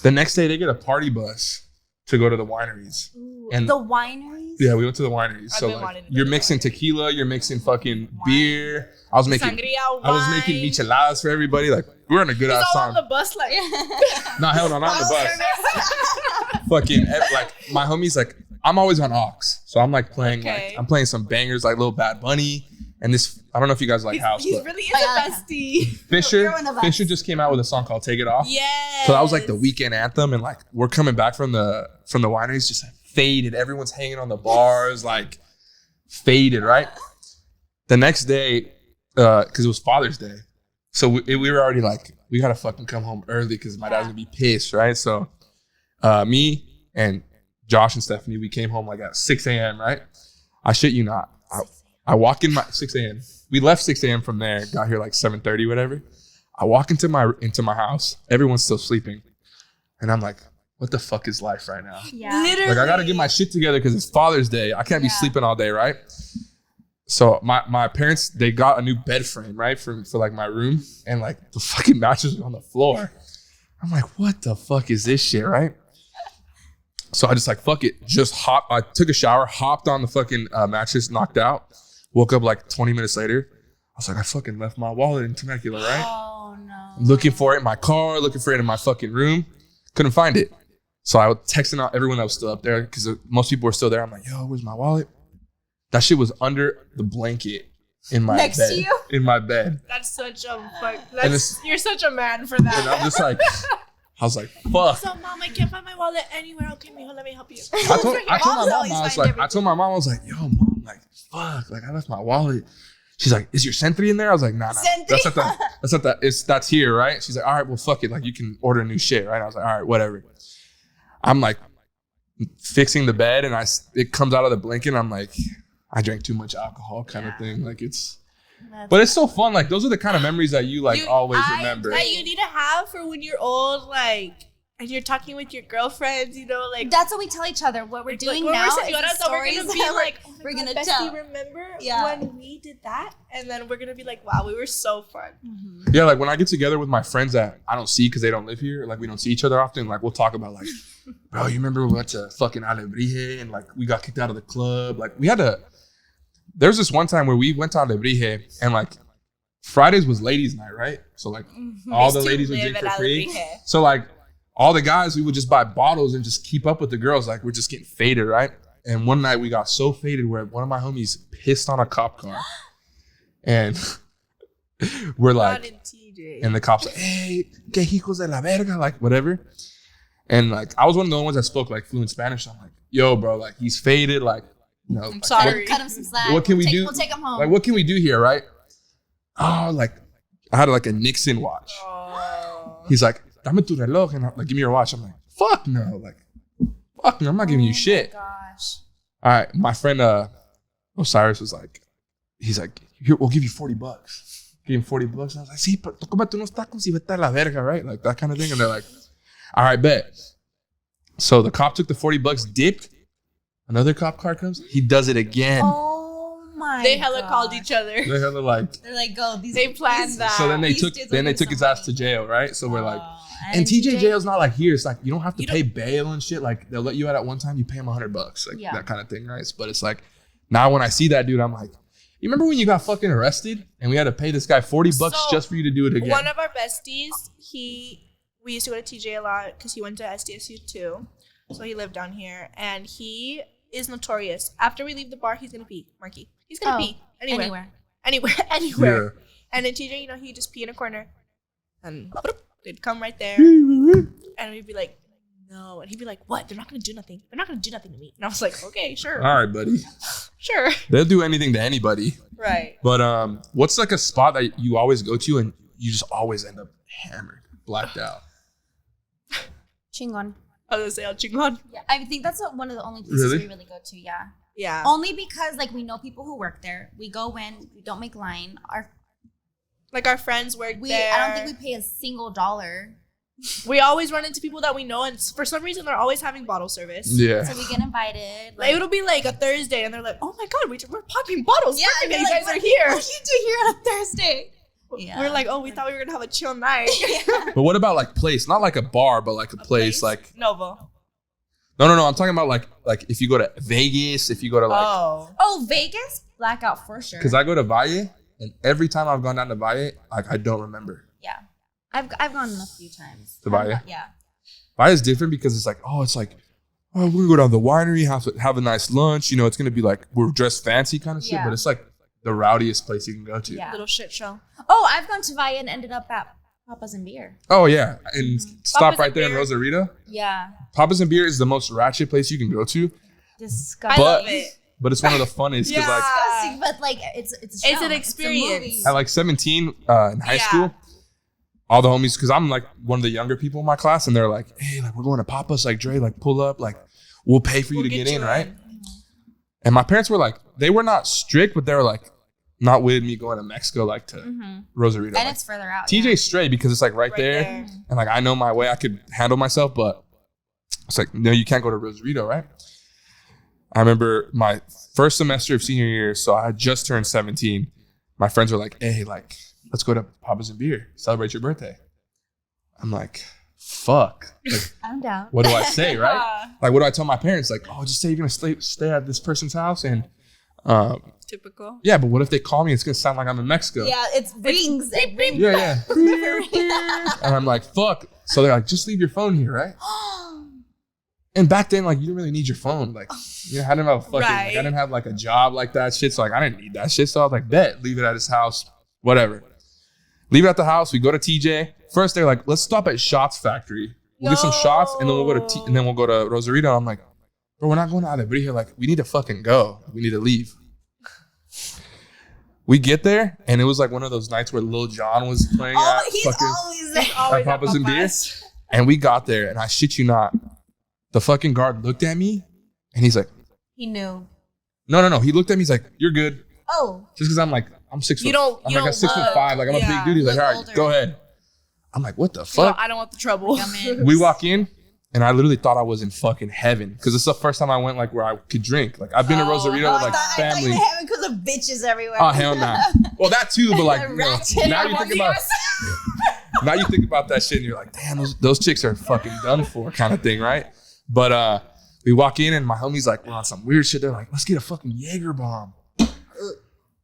Speaker 2: The next day they get a party bus to go to the wineries.
Speaker 3: Ooh,
Speaker 2: And
Speaker 3: the wineries?
Speaker 2: yeah, we went to the wineries.
Speaker 4: I've
Speaker 2: So
Speaker 4: been
Speaker 2: like,
Speaker 4: wanting to go
Speaker 2: you're
Speaker 4: to
Speaker 2: mixing tequila, you're mixing fucking beer. I was making
Speaker 4: Sangria,
Speaker 2: micheladas for everybody. Like we were in a good ass
Speaker 4: It's all on
Speaker 2: time.
Speaker 4: the bus, like.
Speaker 2: No, hell no, not on the bus. Fucking like my homies, like I'm always on aux, so I'm like playing
Speaker 4: Okay.
Speaker 2: like I'm playing some bangers like Lil Bad Bunny and this. I don't know if you guys like house,
Speaker 4: He's
Speaker 2: but
Speaker 4: really into bestie.
Speaker 2: Fisher
Speaker 3: one of us.
Speaker 2: Fisher just came out with a song called "Take It Off."
Speaker 4: Yes.
Speaker 2: So that was like the weekend anthem, and like we're coming back from the wineries, just like, faded. Everyone's hanging on the bars, like faded, right? The next day, because it was Father's Day, so we were already like, we gotta fucking come home early because my dad's gonna be pissed, right? So me and Josh and Stephanie, we came home like at 6 a.m., right? I shit you not. I walk in my 6 a.m. We left 6 a.m. from there, got here like 7:30, whatever. I walk into my house. Everyone's still sleeping. And I'm like, what the fuck is life right now?
Speaker 3: Yeah.
Speaker 4: Literally.
Speaker 2: Like I gotta get my shit together because it's Father's Day. I can't be sleeping all day, right? So my parents, they got a new bed frame, right? For like my room. And like the fucking mattress was on the floor. I'm like, what the fuck is this shit, right? So I just like, fuck it. I took a shower, hopped on the fucking mattress, knocked out. Woke up like 20 minutes later. I was like, I fucking left my wallet in Temecula, right?
Speaker 3: Oh, no.
Speaker 2: Looking for it in my car, looking for it in my fucking room. Couldn't find it. So I was texting out everyone that was still up there because most people were still there. I'm like, yo, where's my wallet? That shit was under the blanket in my
Speaker 3: Next
Speaker 2: bed.
Speaker 3: to you?
Speaker 2: In my bed.
Speaker 4: That's such a fuck.
Speaker 2: it's-
Speaker 4: You're such a man for that.
Speaker 2: And I'm just like, I was like, fuck.
Speaker 4: So, mom, I can't find my wallet anywhere. Okay, mijo, let me help you.
Speaker 2: I told my
Speaker 3: Mom's
Speaker 2: mom,
Speaker 3: always
Speaker 2: I was
Speaker 3: find
Speaker 2: like, I was like, yo, mom, like, fuck, like I left my wallet. She's like, is your Sentry in there? I was like, nah. That's here, right? She's like, all right, well, fuck it. Like you can order new shit, right? I was like, all right, whatever. I'm like fixing the bed and it comes out of the blanket and I'm like, I drank too much alcohol kind of thing. Like but it's so fun. Like those are the kind of memories that you always remember.
Speaker 4: That you need to have for when you're old, like, and you're talking with your girlfriends, you know, like.
Speaker 3: That's what we tell each other. What we're doing
Speaker 4: when
Speaker 3: now
Speaker 4: we're
Speaker 3: is the
Speaker 4: so we're
Speaker 3: stories
Speaker 4: gonna be
Speaker 3: that
Speaker 4: like, oh
Speaker 3: we're
Speaker 4: my
Speaker 3: gonna
Speaker 4: God,
Speaker 3: tell.
Speaker 4: Bestie, remember
Speaker 3: Yeah.
Speaker 4: when we did that? And then we're gonna be like, wow, we were so fun.
Speaker 2: Yeah, like when I get together with my friends that I don't see because they don't live here, like we don't see each other often, like we'll talk about like, bro, you remember we went to fucking Alebrije and like we got kicked out of the club. Like there's this one time where we went to Alebrije and like Fridays was ladies' night, right? So like all the ladies would drink for free. So like all the guys, we would just buy bottles and just keep up with the girls. Like we're just getting faded, right? And one night we got so faded where one of my homies pissed on a cop car. And we're like, and the cops like, hey, que hijos de la verga, like whatever. And like I was one of the only ones that spoke like fluent Spanish. So I'm like, yo, bro, like he's faded, like, you know.
Speaker 4: I'm sorry.
Speaker 3: Cut him some slack.
Speaker 2: What can we do?
Speaker 3: We'll take him home.
Speaker 2: Like, what can we do here, right? Oh, like I had like a Nixon watch.
Speaker 4: Oh.
Speaker 2: He's like, dame tu reloj, and I'm like, give me your watch. I'm like, fuck no, like, fuck no, I'm not giving you shit.
Speaker 3: Gosh.
Speaker 2: All right, my friend Osiris was like, he's like, here, we'll give you $40. Give him $40. And I was like, sí, pero tómate unos tacos y vete a la verga, right? Like that kind of thing. And they're like, All right, bet. So the cop took the $40, dipped. Another cop car comes. He does it again.
Speaker 3: Oh my!
Speaker 4: They hella called each other.
Speaker 2: They're hella like.
Speaker 1: They're like, go.
Speaker 4: They planned that.
Speaker 2: So then they took his ass to jail, right? So we're like, and TJ jail's not like here. It's like you don't have to pay bail and shit. Like they'll let you out at one time. You pay them $100, like that kind of thing, right? But it's like now when I see that dude, I'm like, you remember when you got fucking arrested and we had to pay this guy $40 just for you to do it again?
Speaker 4: One of our besties, we used to go to TJ a lot because he went to SDSU too, so he lived down here, and he is notorious. After we leave the bar, he's gonna pee, Marky. He's gonna pee anywhere. Yeah. And then TJ, you know, he'd just pee in a corner, and they'd come right there, and we'd be like, no, and he'd be like, what? They're not gonna do nothing. They're not gonna do nothing to me. And I was like, okay, sure.
Speaker 2: All right, buddy.
Speaker 4: Sure.
Speaker 2: They'll do anything to anybody.
Speaker 4: Right.
Speaker 2: But what's like a spot that you always go to and you just always end up hammered, blacked out?
Speaker 3: Chingon.
Speaker 4: I was gonna say El Chingon.
Speaker 3: Yeah, I think that's one of the only places we really go to. Yeah.
Speaker 4: Yeah.
Speaker 3: Only because like we know people who work there. We go in. We don't make line. Our
Speaker 4: friends work there.
Speaker 3: I don't think we pay a single dollar.
Speaker 4: We always run into people that we know, and for some reason they're always having bottle service.
Speaker 2: Yeah.
Speaker 3: So we get invited.
Speaker 4: Like, it'll be like a Thursday, and they're like, "Oh my god, we're popping bottles!
Speaker 3: Yeah,
Speaker 4: and you
Speaker 3: like,
Speaker 4: guys are here.
Speaker 3: What do you do here on a Thursday?" Yeah.
Speaker 4: We're like, "Oh, we thought we were gonna have a chill night."
Speaker 2: But what about like place? Not like a bar, but like a place like
Speaker 4: Novo.
Speaker 2: No. I'm talking about like if you go to Vegas, if you go to like
Speaker 3: Oh, Vegas blackout for sure.
Speaker 2: because I go to Valle, and every time I've gone down to Valle, like I don't remember.
Speaker 3: Yeah, I've gone a few times.
Speaker 2: To Valle?
Speaker 3: Yeah.
Speaker 2: Valle is different because it's like we're gonna go down to the winery, have a nice lunch. You know, it's gonna be like we're dressed fancy kind of shit, but it's like the rowdiest place you can go to.
Speaker 3: Yeah.
Speaker 4: Little shit show.
Speaker 3: Oh, I've gone to Valle and ended up at Papa's and Beer.
Speaker 2: Oh yeah, and stop
Speaker 4: Papa's
Speaker 2: right
Speaker 4: and
Speaker 2: there in
Speaker 4: Beer.
Speaker 2: Rosarito.
Speaker 3: Yeah.
Speaker 2: Papa's and Beer is the most ratchet place you can go to.
Speaker 3: Disgusting.
Speaker 4: I love it.
Speaker 2: But it's one of the funnest because like
Speaker 3: Disgusting, but like it's a show.
Speaker 4: It's an experience.
Speaker 3: It's a movie.
Speaker 2: at like 17 in high school, all the homies, because I'm like one of the younger people in my class, and they're like, hey, like we're going to Papa's, like Dre, like pull up, like we'll pay for you to get in, right? And my parents were like, they were not strict, but they were like, not with me going to Mexico, like to Rosarito.
Speaker 3: And
Speaker 2: like,
Speaker 3: it's further out.
Speaker 2: TJ's straight because it's like right there, and like I know my way, I could handle myself, but it's like, no, you can't go to Rosarito, right? I remember my first semester of senior year, so I had just turned 17. My friends were like, hey, like, let's go to Papa's and Beer, celebrate your birthday. I'm like, fuck. Like,
Speaker 3: I'm down.
Speaker 2: what do I say, right? Like, what do I tell my parents? Like, oh, just say you're going to stay at this person's house. And
Speaker 4: Typical.
Speaker 2: yeah, but what if they call me? It's going to sound like I'm in Mexico.
Speaker 3: Yeah, it rings. It rings.
Speaker 2: Yeah. And I'm like, fuck. So they're like, just leave your phone here, right? And back then, like, you didn't really need your phone. Like, you know, I didn't have a fucking, like, I didn't have like a job like that shit. So like, I didn't need that shit. So I was like, bet, leave it at his house, whatever. Leave it at the house. We go to TJ. First, they're like, let's stop at Shots Factory. We'll get some shots, and then we'll go to Rosarito. I'm like, bro, we're not going to Alebrije. Like, we need to fucking go. We need to leave. We get there, and it was like one of those nights where Lil Jon was playing
Speaker 3: He's always there.
Speaker 2: at Papa's and Beer. And we got there, and I shit you not, the fucking guard looked at me, and he's like,
Speaker 3: He knew.
Speaker 2: no. He looked at me, he's like, you're good.
Speaker 3: Oh.
Speaker 2: Just because I'm like, I'm 6 foot.
Speaker 4: You don't
Speaker 2: I'm like a 6'5". Like, I'm a big dude. He's like, all right, go ahead. I'm like, what the fuck?
Speaker 4: I don't want the trouble.
Speaker 2: We walk in, and I literally thought I was in fucking heaven because it's the first time I went like where I could drink. Like, I've been to Rosarito with like family.
Speaker 3: I thought you were having because of bitches everywhere.
Speaker 2: Oh hell nah. Well, that too, but like, you know, now you think about now you think about that shit, and you're like, damn, those chicks are fucking done for, kind of thing, right? But we walk in, and my homie's like, we're on some weird shit. They're like, let's get a fucking Jaeger bomb.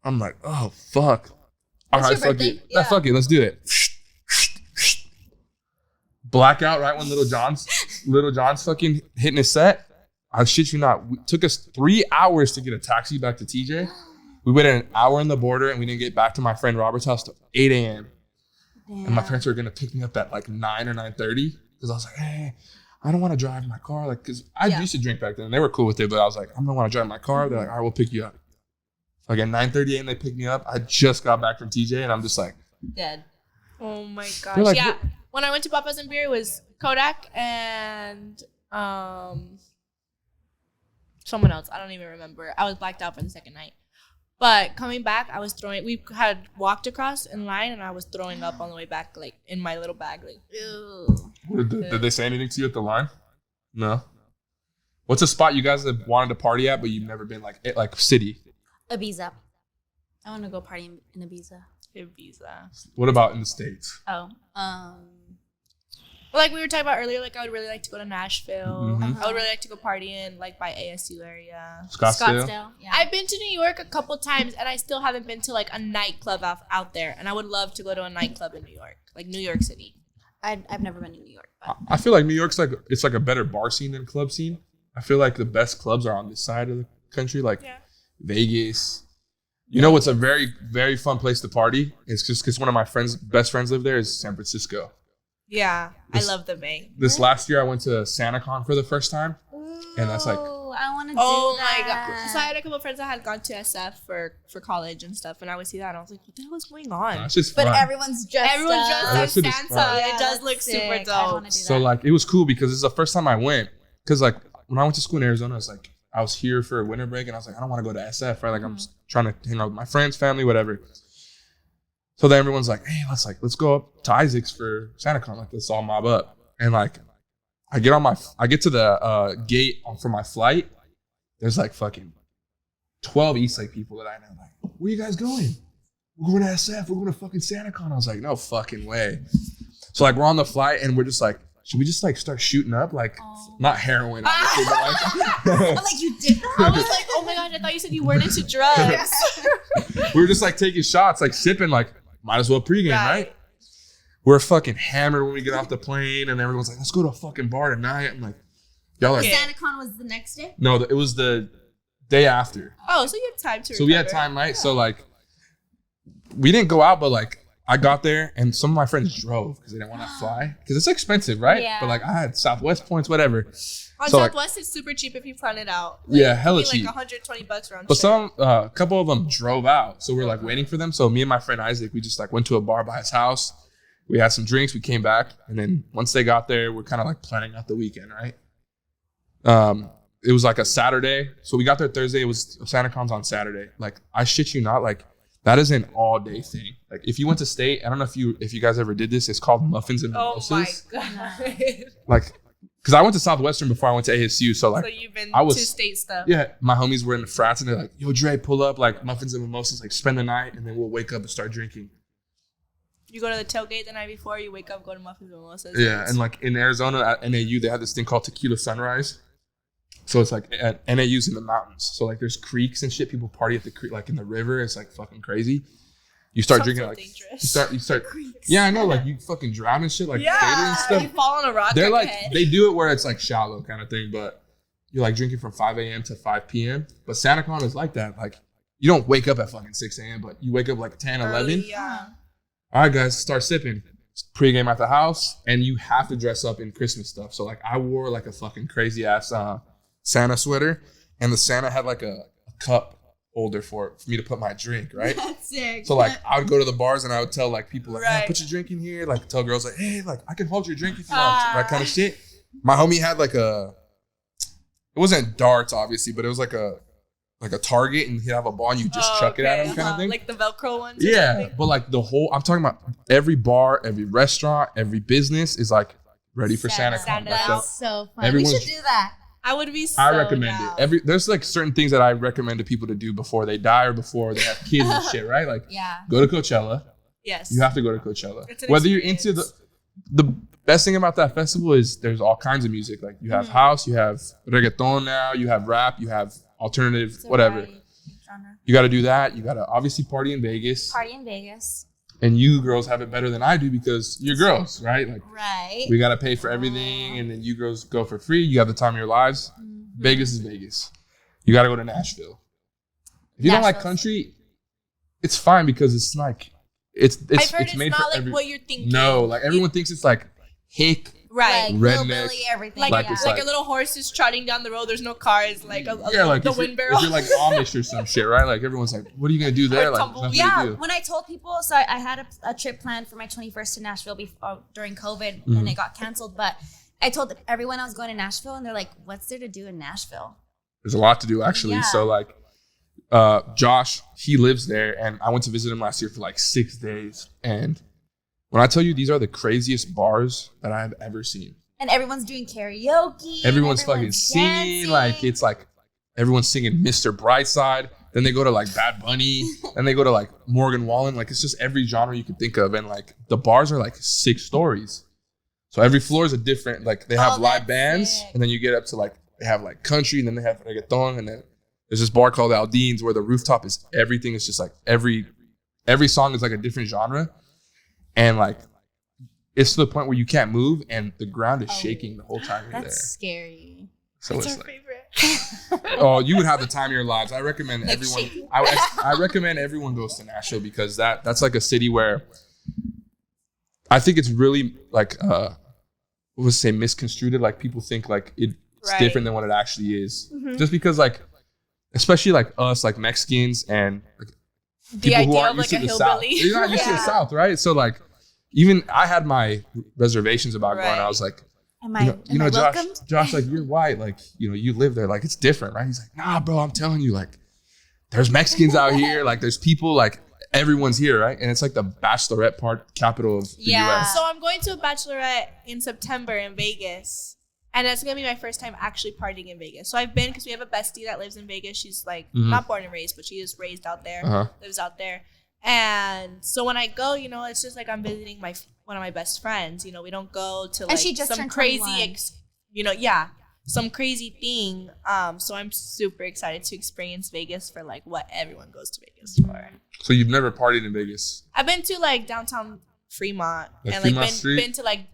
Speaker 2: I'm like, oh fuck. All right, fuck it. Yeah. Fuck it, let's do it. Blackout right when Little John's fucking hitting his set. I shit you not. It took us 3 hours to get a taxi back to TJ. We waited an hour in the border, and we didn't get back to my friend Robert's house till 8 a.m. And my parents were gonna pick me up at like 9 or 9:30 because I was like, hey, I don't want to drive my car. Like, because I used to drink back then. They were cool with it, but I was like, I don't want to drive my car. They're like, all right, we'll pick you up. So like at 9:30 a.m. they picked me up. I just got back from TJ, and I'm just like,
Speaker 3: dead.
Speaker 4: Oh my gosh.
Speaker 2: Like,
Speaker 4: yeah. When I went to Papa's and Beer, it was Kodak and someone else. I don't even remember. I was blacked out for the second night. But coming back, I was throwing. We had walked across in line, and I was throwing up on the way back, like in my little bag. Like, ew.
Speaker 2: Did they say anything to you at the line? No. What's a spot you guys have wanted to party at, but you've never been like city?
Speaker 3: Ibiza. I want to go party in Ibiza.
Speaker 4: Ibiza.
Speaker 2: What about in the States?
Speaker 3: Oh,
Speaker 4: Well, like we were talking about earlier, like I would really like to go to Nashville.
Speaker 2: Mhm.
Speaker 4: I would really like to go party in like by ASU area.
Speaker 2: Scottsdale.
Speaker 3: Yeah.
Speaker 4: I've been to New York a couple times, and I still haven't been to like a nightclub out there. And I would love to go to a nightclub in New York, like New York City.
Speaker 3: I've never been to New York. But.
Speaker 2: I feel like New York's like a better bar scene than club scene. I feel like the best clubs are on this side of the country, like Vegas. You know what's a very, very fun place to party? It's just because one of my best friends live there is San Francisco.
Speaker 4: Yeah, I love the Bay.
Speaker 2: This last year I went to SantaCon for the first time. And that's like,
Speaker 3: I want to do
Speaker 4: Oh
Speaker 3: that.
Speaker 4: my god! So I had a couple of friends that had gone to SF for college and stuff, and I would see that, and I was like, "What the hell is going on?"
Speaker 2: that's just
Speaker 1: But
Speaker 2: fun.
Speaker 1: everyone's dressed
Speaker 4: Everyone's
Speaker 1: up.
Speaker 4: dressed
Speaker 2: That
Speaker 4: as
Speaker 2: shit is
Speaker 4: Santa.
Speaker 2: fun.
Speaker 4: It does
Speaker 3: that's
Speaker 4: look super
Speaker 3: sick. I
Speaker 4: dope.
Speaker 3: wanna do
Speaker 2: So
Speaker 3: that.
Speaker 2: like it was cool because this is the first time I went. Because like when I went to school in Arizona, I was here for a winter break and I was like, I don't want to go to SF, right? Like I'm just trying to hang out with my friends, family, whatever. So then everyone's like, hey, let's go up to Isaac's for SantaCon. Like let's all mob up. And like I get to the gate for my flight. There's like fucking 12 Eastlake people that I know. Like, where you guys going? We're going to SF. We're going to fucking SantaCon. I was like, no fucking way. So like we're on the flight and we're just like, should we just like start shooting up? Like not heroin, obviously, but like
Speaker 1: I'm like, you did that?
Speaker 4: I was like, "Oh my gosh! I thought you said you weren't into drugs."
Speaker 2: we were just like taking shots, like sipping, like might as well pregame, right? We're fucking hammered when we get off the plane, and everyone's like, let's go to a fucking bar tonight. I'm like, y'all are.
Speaker 1: SantaCon was the next day?
Speaker 2: No, it was the day after.
Speaker 4: Oh, so you had time to.
Speaker 2: So we had time, right? So like, we didn't go out, but like, I got there and some of my friends drove because they didn't want to fly because it's expensive, right?
Speaker 3: Yeah.
Speaker 2: But like, I had Southwest points, whatever.
Speaker 4: On
Speaker 2: So, like,
Speaker 4: Southwest, it's super cheap if you plan it out.
Speaker 2: Yeah, hella
Speaker 4: it'd be
Speaker 2: cheap.
Speaker 4: like $120 round
Speaker 2: But
Speaker 4: trip.
Speaker 2: a couple of them drove out, so we're like waiting for them. So me and my friend Isaac, we just like went to a bar by his house. We had some drinks. We came back, and then once they got there, we're kind of like planning out the weekend, right? It was like a Saturday, so we got there Thursday. It was SantaCon's on Saturday. Like I shit you not, like that is an all day thing. Like if you went to state, I don't know if you guys ever did this. It's called muffins and mimosas.
Speaker 4: Oh my god!
Speaker 2: Like, because I went to Southwestern before I went to ASU, so like
Speaker 4: So you've been
Speaker 2: I was-
Speaker 4: to state stuff.
Speaker 2: yeah, my homies were in the frats and they're like, yo, Dre, pull up like muffins and mimosas, like spend the night and then we'll wake up and start drinking.
Speaker 4: You go to the tailgate the night before, you wake up, go to Muffins and Mimosas.
Speaker 2: Yeah, and like in Arizona at NAU, they have this thing called Tequila Sunrise. So it's like at NAU's in the mountains. So like there's creeks and shit. People party at the creek, like in the river. It's like fucking crazy. You start
Speaker 4: Sounds
Speaker 2: drinking
Speaker 4: so
Speaker 2: like
Speaker 4: dangerous.
Speaker 2: you start. Yeah, I know. Like you fucking drown and shit, like skating and
Speaker 4: you
Speaker 2: stuff.
Speaker 4: fall on a rock.
Speaker 2: They're
Speaker 4: on
Speaker 2: like
Speaker 4: your head.
Speaker 2: they do it where it's like shallow kind of thing, but you're like drinking from 5 a.m. to 5 p.m. But SantaCon is like that. Like you don't wake up at fucking 6 a.m., but you wake up like 10, 11.
Speaker 4: Early, yeah.
Speaker 2: All right, guys, start sipping. Pre-game at the house, and you have to dress up in Christmas stuff. So like I wore like a fucking crazy ass Santa sweater, and the Santa had like a cup holder for me to put my drink, right?
Speaker 1: That's sick.
Speaker 2: So like I would go to the bars and I would tell like people like,
Speaker 4: Right.
Speaker 2: "Hey, put your drink in here." Like tell girls like, "Hey, like I can hold your drink if you want," that kind of shit. My homie had like it wasn't darts obviously, but it was like a target, and he'd have a ball and you just chuck it at him kind of thing.
Speaker 4: Like the Velcro ones. or
Speaker 2: Yeah,
Speaker 4: something?
Speaker 2: but like I'm talking about every bar, every restaurant, every business is like ready for
Speaker 3: Santa.
Speaker 2: SantaCon.
Speaker 4: Santa.
Speaker 2: Like,
Speaker 1: That's so fun.
Speaker 2: Everyone's-
Speaker 1: We should do that.
Speaker 4: I would be so
Speaker 2: I recommend
Speaker 4: down.
Speaker 2: it. There's like certain things that I recommend to people to do before they die or before they have kids and shit, right? Like
Speaker 1: Yeah.
Speaker 2: go to Coachella.
Speaker 4: Yes.
Speaker 2: You have to go to Coachella.
Speaker 4: It's an
Speaker 2: Whether you're into
Speaker 4: experience.
Speaker 2: the best thing about that festival is there's all kinds of music. Like you have house, you have reggaeton now, you have rap, you have alternative,
Speaker 3: It's a
Speaker 2: whatever.
Speaker 3: variety genre.
Speaker 2: You got to do that. You got to obviously party in Vegas.
Speaker 3: Party in Vegas.
Speaker 2: And you girls have it better than I do because you're girls, right? Like
Speaker 1: Right.
Speaker 2: we got to pay for everything, and then you girls go for free. You have the time of your lives. Vegas is Vegas. You got to go to Nashville. If you don't like
Speaker 3: Nashville's-
Speaker 2: country, it's fine because it's like it's
Speaker 4: I've heard it's
Speaker 2: made
Speaker 4: not
Speaker 2: for
Speaker 4: like
Speaker 2: every.
Speaker 4: what you're thinking.
Speaker 2: No, like everyone thinks it's like hick.
Speaker 4: Right.
Speaker 1: Like
Speaker 2: Redneck.
Speaker 1: hillbilly, everything.
Speaker 4: Like,
Speaker 2: Like
Speaker 1: yeah.
Speaker 2: it's
Speaker 4: like a little horse is trotting down the road. There's no cars. Like
Speaker 2: Yeah, like
Speaker 4: the
Speaker 2: if you're,
Speaker 4: wind barrel.
Speaker 2: if you're like Amish or some shit, right? Like everyone's like, what are you gonna do there?
Speaker 4: Or
Speaker 2: Like
Speaker 4: tumbleweed.
Speaker 2: nothing to
Speaker 3: Yeah,
Speaker 2: do.
Speaker 3: when I told people, so I had a trip planned for my 21st to Nashville during COVID, and it got canceled. But I told everyone I was going to Nashville, and they're like, "What's there to do in Nashville?"
Speaker 2: There's a lot to do actually.
Speaker 3: Yeah.
Speaker 2: So like Josh, he lives there, and I went to visit him last year for like 6 days. And when I tell you these are the craziest bars that I've ever seen.
Speaker 1: And everyone's doing karaoke.
Speaker 2: Everyone's fucking singing. Like, it's like everyone's singing Mr. Brightside. Then they go to like Bad Bunny. Then they go to like Morgan Wallen. Like, it's just every genre you could think of. And like the bars are like 6 stories. So every floor is a different, like they have live bands. Sick. And then you get up to like, they have like country, and then they have reggaeton. And then there's this bar called Aldean's where the rooftop is everything. It's just like every song is like a different genre. And like, it's to the point where you can't move and the ground is shaking the whole time you're there.
Speaker 1: That's scary.
Speaker 2: So
Speaker 4: That's
Speaker 2: it's
Speaker 4: our
Speaker 2: like,
Speaker 4: favorite.
Speaker 2: oh, you would have the time of your lives. I recommend
Speaker 1: Like
Speaker 2: everyone.
Speaker 1: shaking.
Speaker 2: I recommend everyone goes to Nashville because that's like a city where I think it's really like misconstrued. Like people think like it's different than what it actually is.
Speaker 4: Mm-hmm.
Speaker 2: Just because like, especially like us, like Mexicans and like,
Speaker 4: The
Speaker 2: people who
Speaker 4: idea
Speaker 2: aren't
Speaker 4: of like
Speaker 2: used
Speaker 4: a
Speaker 2: to the South.
Speaker 4: hillbilly.
Speaker 2: You're not used to the South, right? So like, even I had my reservations about going. I was like,
Speaker 1: Am I
Speaker 2: Josh,
Speaker 1: welcomed?
Speaker 2: Josh, like you're white, like you live there, like it's different, right? He's like, nah, bro, I'm telling you, like there's Mexicans out here, like there's people, like everyone's here, right? And it's like the bachelorette capital of the US.
Speaker 4: So I'm going to a bachelorette in September in Vegas. And that's going to be my first time actually partying in Vegas. So I've been, because we have a bestie that lives in Vegas. She's like, not born and raised, but she is raised out there, lives out there. And so when I go, it's just like I'm visiting one of my best friends. We don't go to like
Speaker 1: she just
Speaker 4: some
Speaker 1: turned
Speaker 4: crazy, some crazy thing. So I'm super excited to experience Vegas for like what everyone goes to Vegas for.
Speaker 2: So you've never partied in Vegas?
Speaker 4: I've been to like downtown Fremont
Speaker 2: Like
Speaker 4: and
Speaker 2: Fremont
Speaker 4: like
Speaker 2: Street?
Speaker 4: been to like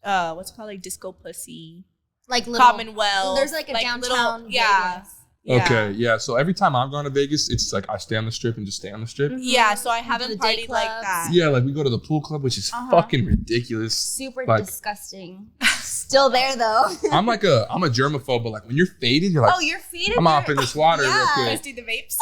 Speaker 4: what's it called, like Disco Pussy,
Speaker 1: Like little
Speaker 4: Commonwealth.
Speaker 1: There's like a downtown
Speaker 4: yeah.
Speaker 2: Okay, yeah. So every time I've gone to Vegas, it's like I stay on the strip and just stay on the strip.
Speaker 4: Yeah, so I haven't
Speaker 1: The day
Speaker 4: partied like
Speaker 1: clubs.
Speaker 4: that.
Speaker 2: Yeah, like we go to the pool club, which is fucking ridiculous.
Speaker 1: Super
Speaker 2: like,
Speaker 1: disgusting. Still there though.
Speaker 2: I'm a germaphobe, but like when you're faded, you're like,
Speaker 1: Oh, you're feeding.
Speaker 2: I'm off in this water real quick.
Speaker 4: Let's do the vapes.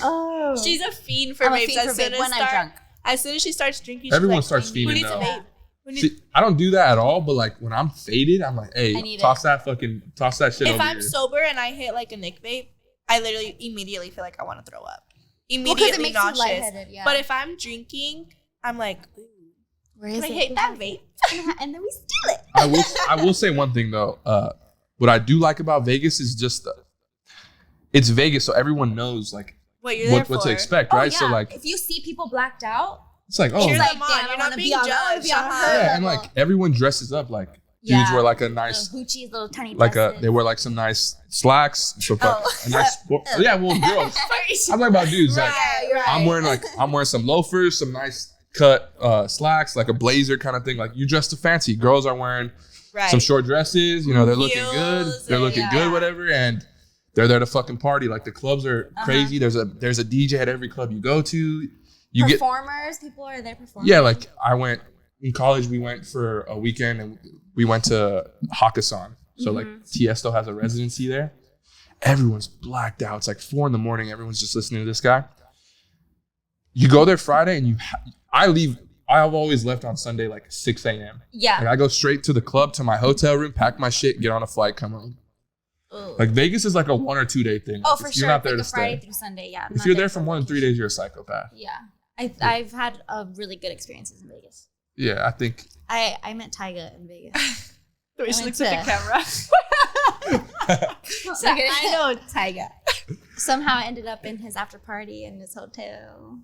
Speaker 1: Oh,
Speaker 4: She's a fiend for
Speaker 1: I'm a
Speaker 4: vapes.
Speaker 1: fiend for vape when I'm drunk.
Speaker 4: As soon as she starts drinking,
Speaker 2: Everyone
Speaker 4: she's like,
Speaker 2: starts
Speaker 4: who
Speaker 2: fiending
Speaker 4: needs a
Speaker 2: now.
Speaker 4: vape? Who needs-
Speaker 2: See, I don't do that at all, but like when I'm faded, I'm like, hey,
Speaker 1: I need
Speaker 2: toss that shit
Speaker 4: if
Speaker 2: over
Speaker 4: I'm
Speaker 2: here.
Speaker 4: sober and I hit like a Nick vape, I literally immediately feel like I want to throw up.
Speaker 1: it
Speaker 4: Immediately
Speaker 1: makes you
Speaker 4: nauseous.
Speaker 1: lightheaded, yeah.
Speaker 4: But if I'm drinking, I'm like, ooh,
Speaker 1: Where
Speaker 4: can
Speaker 1: is
Speaker 4: I
Speaker 1: it?
Speaker 4: hit that vape?
Speaker 1: And then we steal it.
Speaker 2: I will say one thing though. What I do like about Vegas is just it's Vegas, so everyone knows like
Speaker 4: What you're there for.
Speaker 2: what to expect,
Speaker 1: Oh,
Speaker 2: right?
Speaker 1: yeah.
Speaker 2: So like
Speaker 1: if you see people blacked out,
Speaker 2: it's like, oh,
Speaker 4: Cheer
Speaker 1: like,
Speaker 4: them on.
Speaker 1: damn,
Speaker 4: You're
Speaker 1: I
Speaker 4: not
Speaker 1: wanna
Speaker 4: being
Speaker 1: be on
Speaker 4: judged.
Speaker 1: her
Speaker 2: yeah, and
Speaker 1: level.
Speaker 2: like everyone dresses up like dudes
Speaker 1: Yeah.
Speaker 2: wear like a nice
Speaker 1: hoochies, little tiny
Speaker 2: like
Speaker 1: dresses.
Speaker 2: they wear like some nice slacks. So a nice yeah, well girls. I'm talking about dudes. Like
Speaker 1: Right.
Speaker 2: I'm wearing some loafers, some nice cut slacks, like a blazer kind of thing. Like you dress to fancy. Girls are wearing some short dresses. They're looking good.
Speaker 4: Heels
Speaker 2: They're
Speaker 4: and-
Speaker 2: looking good, whatever, and they're there to fucking party. Like the clubs are crazy. There's a DJ at every club you go to. You
Speaker 1: performers, people are there performing.
Speaker 2: yeah, like I went in college. We went for a weekend and we went to Hakkasan. So like Tiesto has a residency there. Everyone's blacked out. It's like 4 a.m. Everyone's just listening to this guy. You go there Friday and I've always left on Sunday like 6 a.m.
Speaker 1: Yeah.
Speaker 2: Like I go straight to the club, to my hotel room, pack my shit, get on a flight, come home.
Speaker 1: Ugh.
Speaker 2: Like Vegas is like a 1 or 2 day thing.
Speaker 1: Oh,
Speaker 2: Like,
Speaker 1: for
Speaker 2: you're
Speaker 1: sure.
Speaker 2: not there
Speaker 1: Like
Speaker 2: to
Speaker 1: a Friday
Speaker 2: stay.
Speaker 1: through Sunday, yeah. I'm
Speaker 2: If
Speaker 1: not
Speaker 2: you're there
Speaker 1: for
Speaker 2: for more than 3
Speaker 1: vacation.
Speaker 2: days, you're a psychopath.
Speaker 1: Yeah. I've had really good experiences in Vegas.
Speaker 2: Yeah, I think.
Speaker 1: I met Tyga in Vegas.
Speaker 4: The way she
Speaker 1: I
Speaker 4: looks
Speaker 1: went
Speaker 4: at the camera.
Speaker 1: So I know Tyga. Somehow I ended up in his after party in his hotel.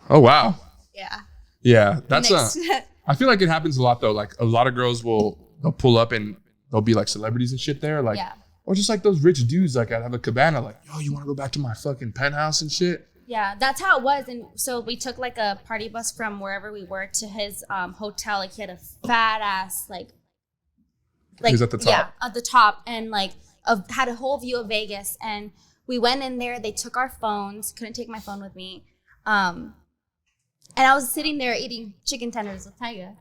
Speaker 2: Oh wow.
Speaker 1: Yeah.
Speaker 2: Yeah, that's
Speaker 1: Next-
Speaker 2: I feel like it happens a lot though. Like a lot of girls they'll pull up and they'll be like celebrities and shit there. Like,
Speaker 1: Yeah.
Speaker 2: or just like those rich dudes like at have a cabana. Like, yo, you want to go back to my fucking penthouse and shit?
Speaker 1: Yeah, that's how it was. And so we took like a party bus from wherever we were to his hotel. Like he had a fat ass like
Speaker 2: He was at the top.
Speaker 1: Yeah, at the top, and like had a whole view of Vegas. And we went in there. They took our phones. Couldn't take my phone with me. And I was sitting there eating chicken tenders with Tyga.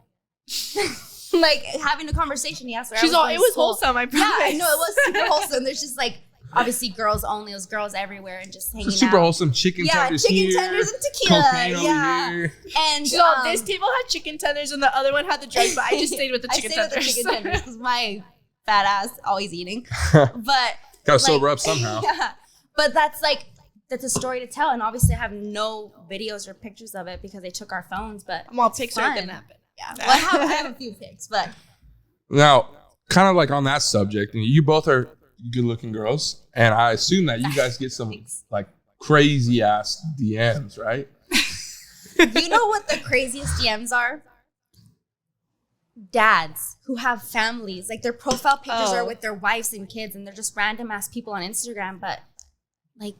Speaker 1: Like having a conversation. He asked her.
Speaker 4: She's all, it was wholesome, I
Speaker 1: Yeah,
Speaker 4: promise.
Speaker 1: I know it was super wholesome. There's just like obviously girls only. It was girls everywhere and just hanging
Speaker 2: It's super
Speaker 1: out.
Speaker 2: wholesome. Chicken tenders
Speaker 1: chicken
Speaker 2: here.
Speaker 1: tenders and tequila.
Speaker 2: Cocaine
Speaker 1: Yeah.
Speaker 2: over here.
Speaker 1: And
Speaker 4: She's all, this table had chicken tenders and the other one had the drugs, but I just stayed with the chicken
Speaker 1: I stayed
Speaker 4: tenders.
Speaker 1: with the chicken tenders because my fat ass always eating. But
Speaker 2: Gotta sober up somehow.
Speaker 1: Yeah. But that's like that's a story to tell. And obviously I have no videos or pictures of it because they took our phones, but
Speaker 4: Well, pics are gonna happen.
Speaker 1: Yeah. Well, I have a few pics, but.
Speaker 2: Now, kind of like on that subject, and you both are good looking girls, and I assume that you guys get some like crazy ass DMs, right?
Speaker 1: You know what the craziest DMs are? Dads who have families, like their profile pictures are with their wives and kids, and they're just random ass people on Instagram, but like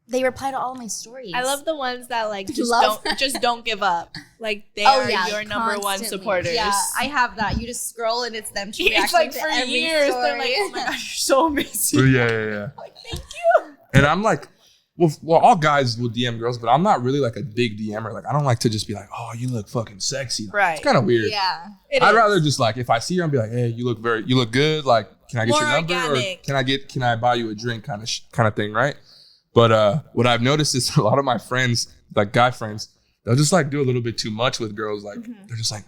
Speaker 1: they reply to all my stories.
Speaker 4: I love the ones that like just don't give up. Like they are your number one supporters.
Speaker 1: Yeah, I have that. You just scroll and it's them reacting
Speaker 4: it's like
Speaker 1: to
Speaker 4: for
Speaker 1: every
Speaker 4: years.
Speaker 1: story.
Speaker 4: They're like, oh my gosh, you're so amazing.
Speaker 2: Yeah.
Speaker 4: Like, thank you.
Speaker 2: And I'm like, well, all guys will DM girls, but I'm not really like a big DMer. Like, I don't like to just be like, oh, you look fucking sexy. Like,
Speaker 4: Right.
Speaker 2: It's kind of weird.
Speaker 1: Yeah.
Speaker 2: I'd rather just like, if I see her, I'll be like, hey, you look good. Like, can I get
Speaker 4: More
Speaker 2: your number
Speaker 4: organic.
Speaker 2: or can I buy you a drink kind of thing, right? But what I've noticed is a lot of my friends, like guy friends, they'll just like do a little bit too much with girls. Like they're just like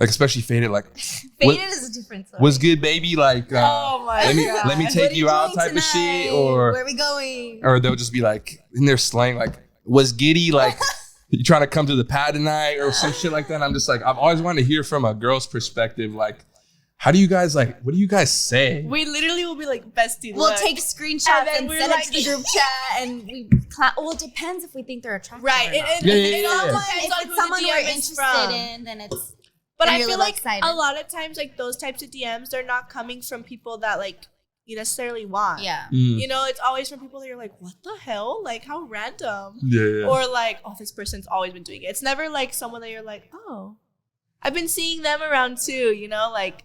Speaker 2: especially Faded. Like
Speaker 1: Faded is a different story.
Speaker 2: what's good, baby? Like,
Speaker 4: Oh my God.
Speaker 2: let me take you out type of shit, or
Speaker 1: where are we going?
Speaker 2: or they'll just be like in their slang, like, what's giddy? Like, you trying to come to the pad tonight or some shit like that. And I'm just like, I've always wanted to hear from a girl's perspective, like, how do you guys like, what do you guys say?
Speaker 4: We literally will be like, bestie.
Speaker 1: We'll
Speaker 4: look.
Speaker 1: take screenshots
Speaker 4: then
Speaker 1: and
Speaker 4: we're
Speaker 1: send
Speaker 4: like-
Speaker 1: it to the group chat, and we well, it depends if we think they're attractive.
Speaker 4: Right.
Speaker 1: Or not.
Speaker 2: Yeah.
Speaker 4: It all
Speaker 1: Someone-
Speaker 4: depends
Speaker 1: if
Speaker 4: on
Speaker 1: it's
Speaker 4: who
Speaker 1: someone
Speaker 4: the
Speaker 1: we're
Speaker 4: DM is
Speaker 1: interested
Speaker 4: from.
Speaker 1: in, then it's.
Speaker 4: But
Speaker 1: then
Speaker 4: I
Speaker 1: you're a
Speaker 4: feel
Speaker 1: little
Speaker 4: like
Speaker 1: excited.
Speaker 4: a lot of times, like those types of DMs, they're not coming from people that like you necessarily want.
Speaker 1: Yeah.
Speaker 4: You know, it's always from people that you're like, what the hell? Like, how random.
Speaker 2: Yeah.
Speaker 4: Or like, oh, this person's always been doing it. It's never like someone that you're like, oh, I've been seeing them around too, you know? Like,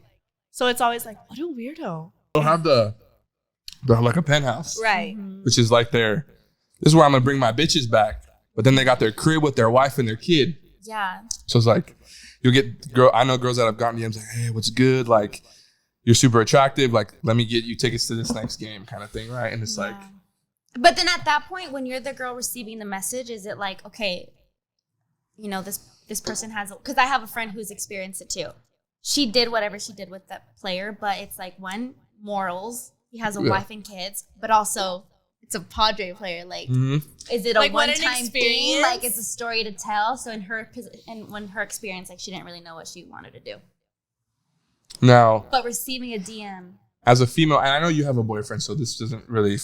Speaker 4: so it's always like, what a weirdo.
Speaker 2: They'll have the like a penthouse,
Speaker 4: Right.
Speaker 2: which is like this is where I'm gonna bring my bitches back. But then they got their crib with their wife and their kid.
Speaker 1: Yeah.
Speaker 2: So it's like, you'll get I know girls that have gotten DMs like, hey, what's good? Like, you're super attractive. Like, let me get you tickets to this next game kind of thing, right? And it's like,
Speaker 1: But then at that point, when you're the girl receiving the message, is it like, okay, you know, this person has, because I have a friend who's experienced it too. She did whatever she did with that player, but it's like, one, morals. He has a wife and kids, but also it's a Padre player. Like, is it a
Speaker 4: Like, what an
Speaker 1: one-time thing?
Speaker 4: experience.
Speaker 1: Like, it's a story to tell. So in her experience, like, she didn't really know what she wanted to do.
Speaker 2: now,
Speaker 1: But receiving a DM.
Speaker 2: as a female, and I know you have a boyfriend, so this doesn't really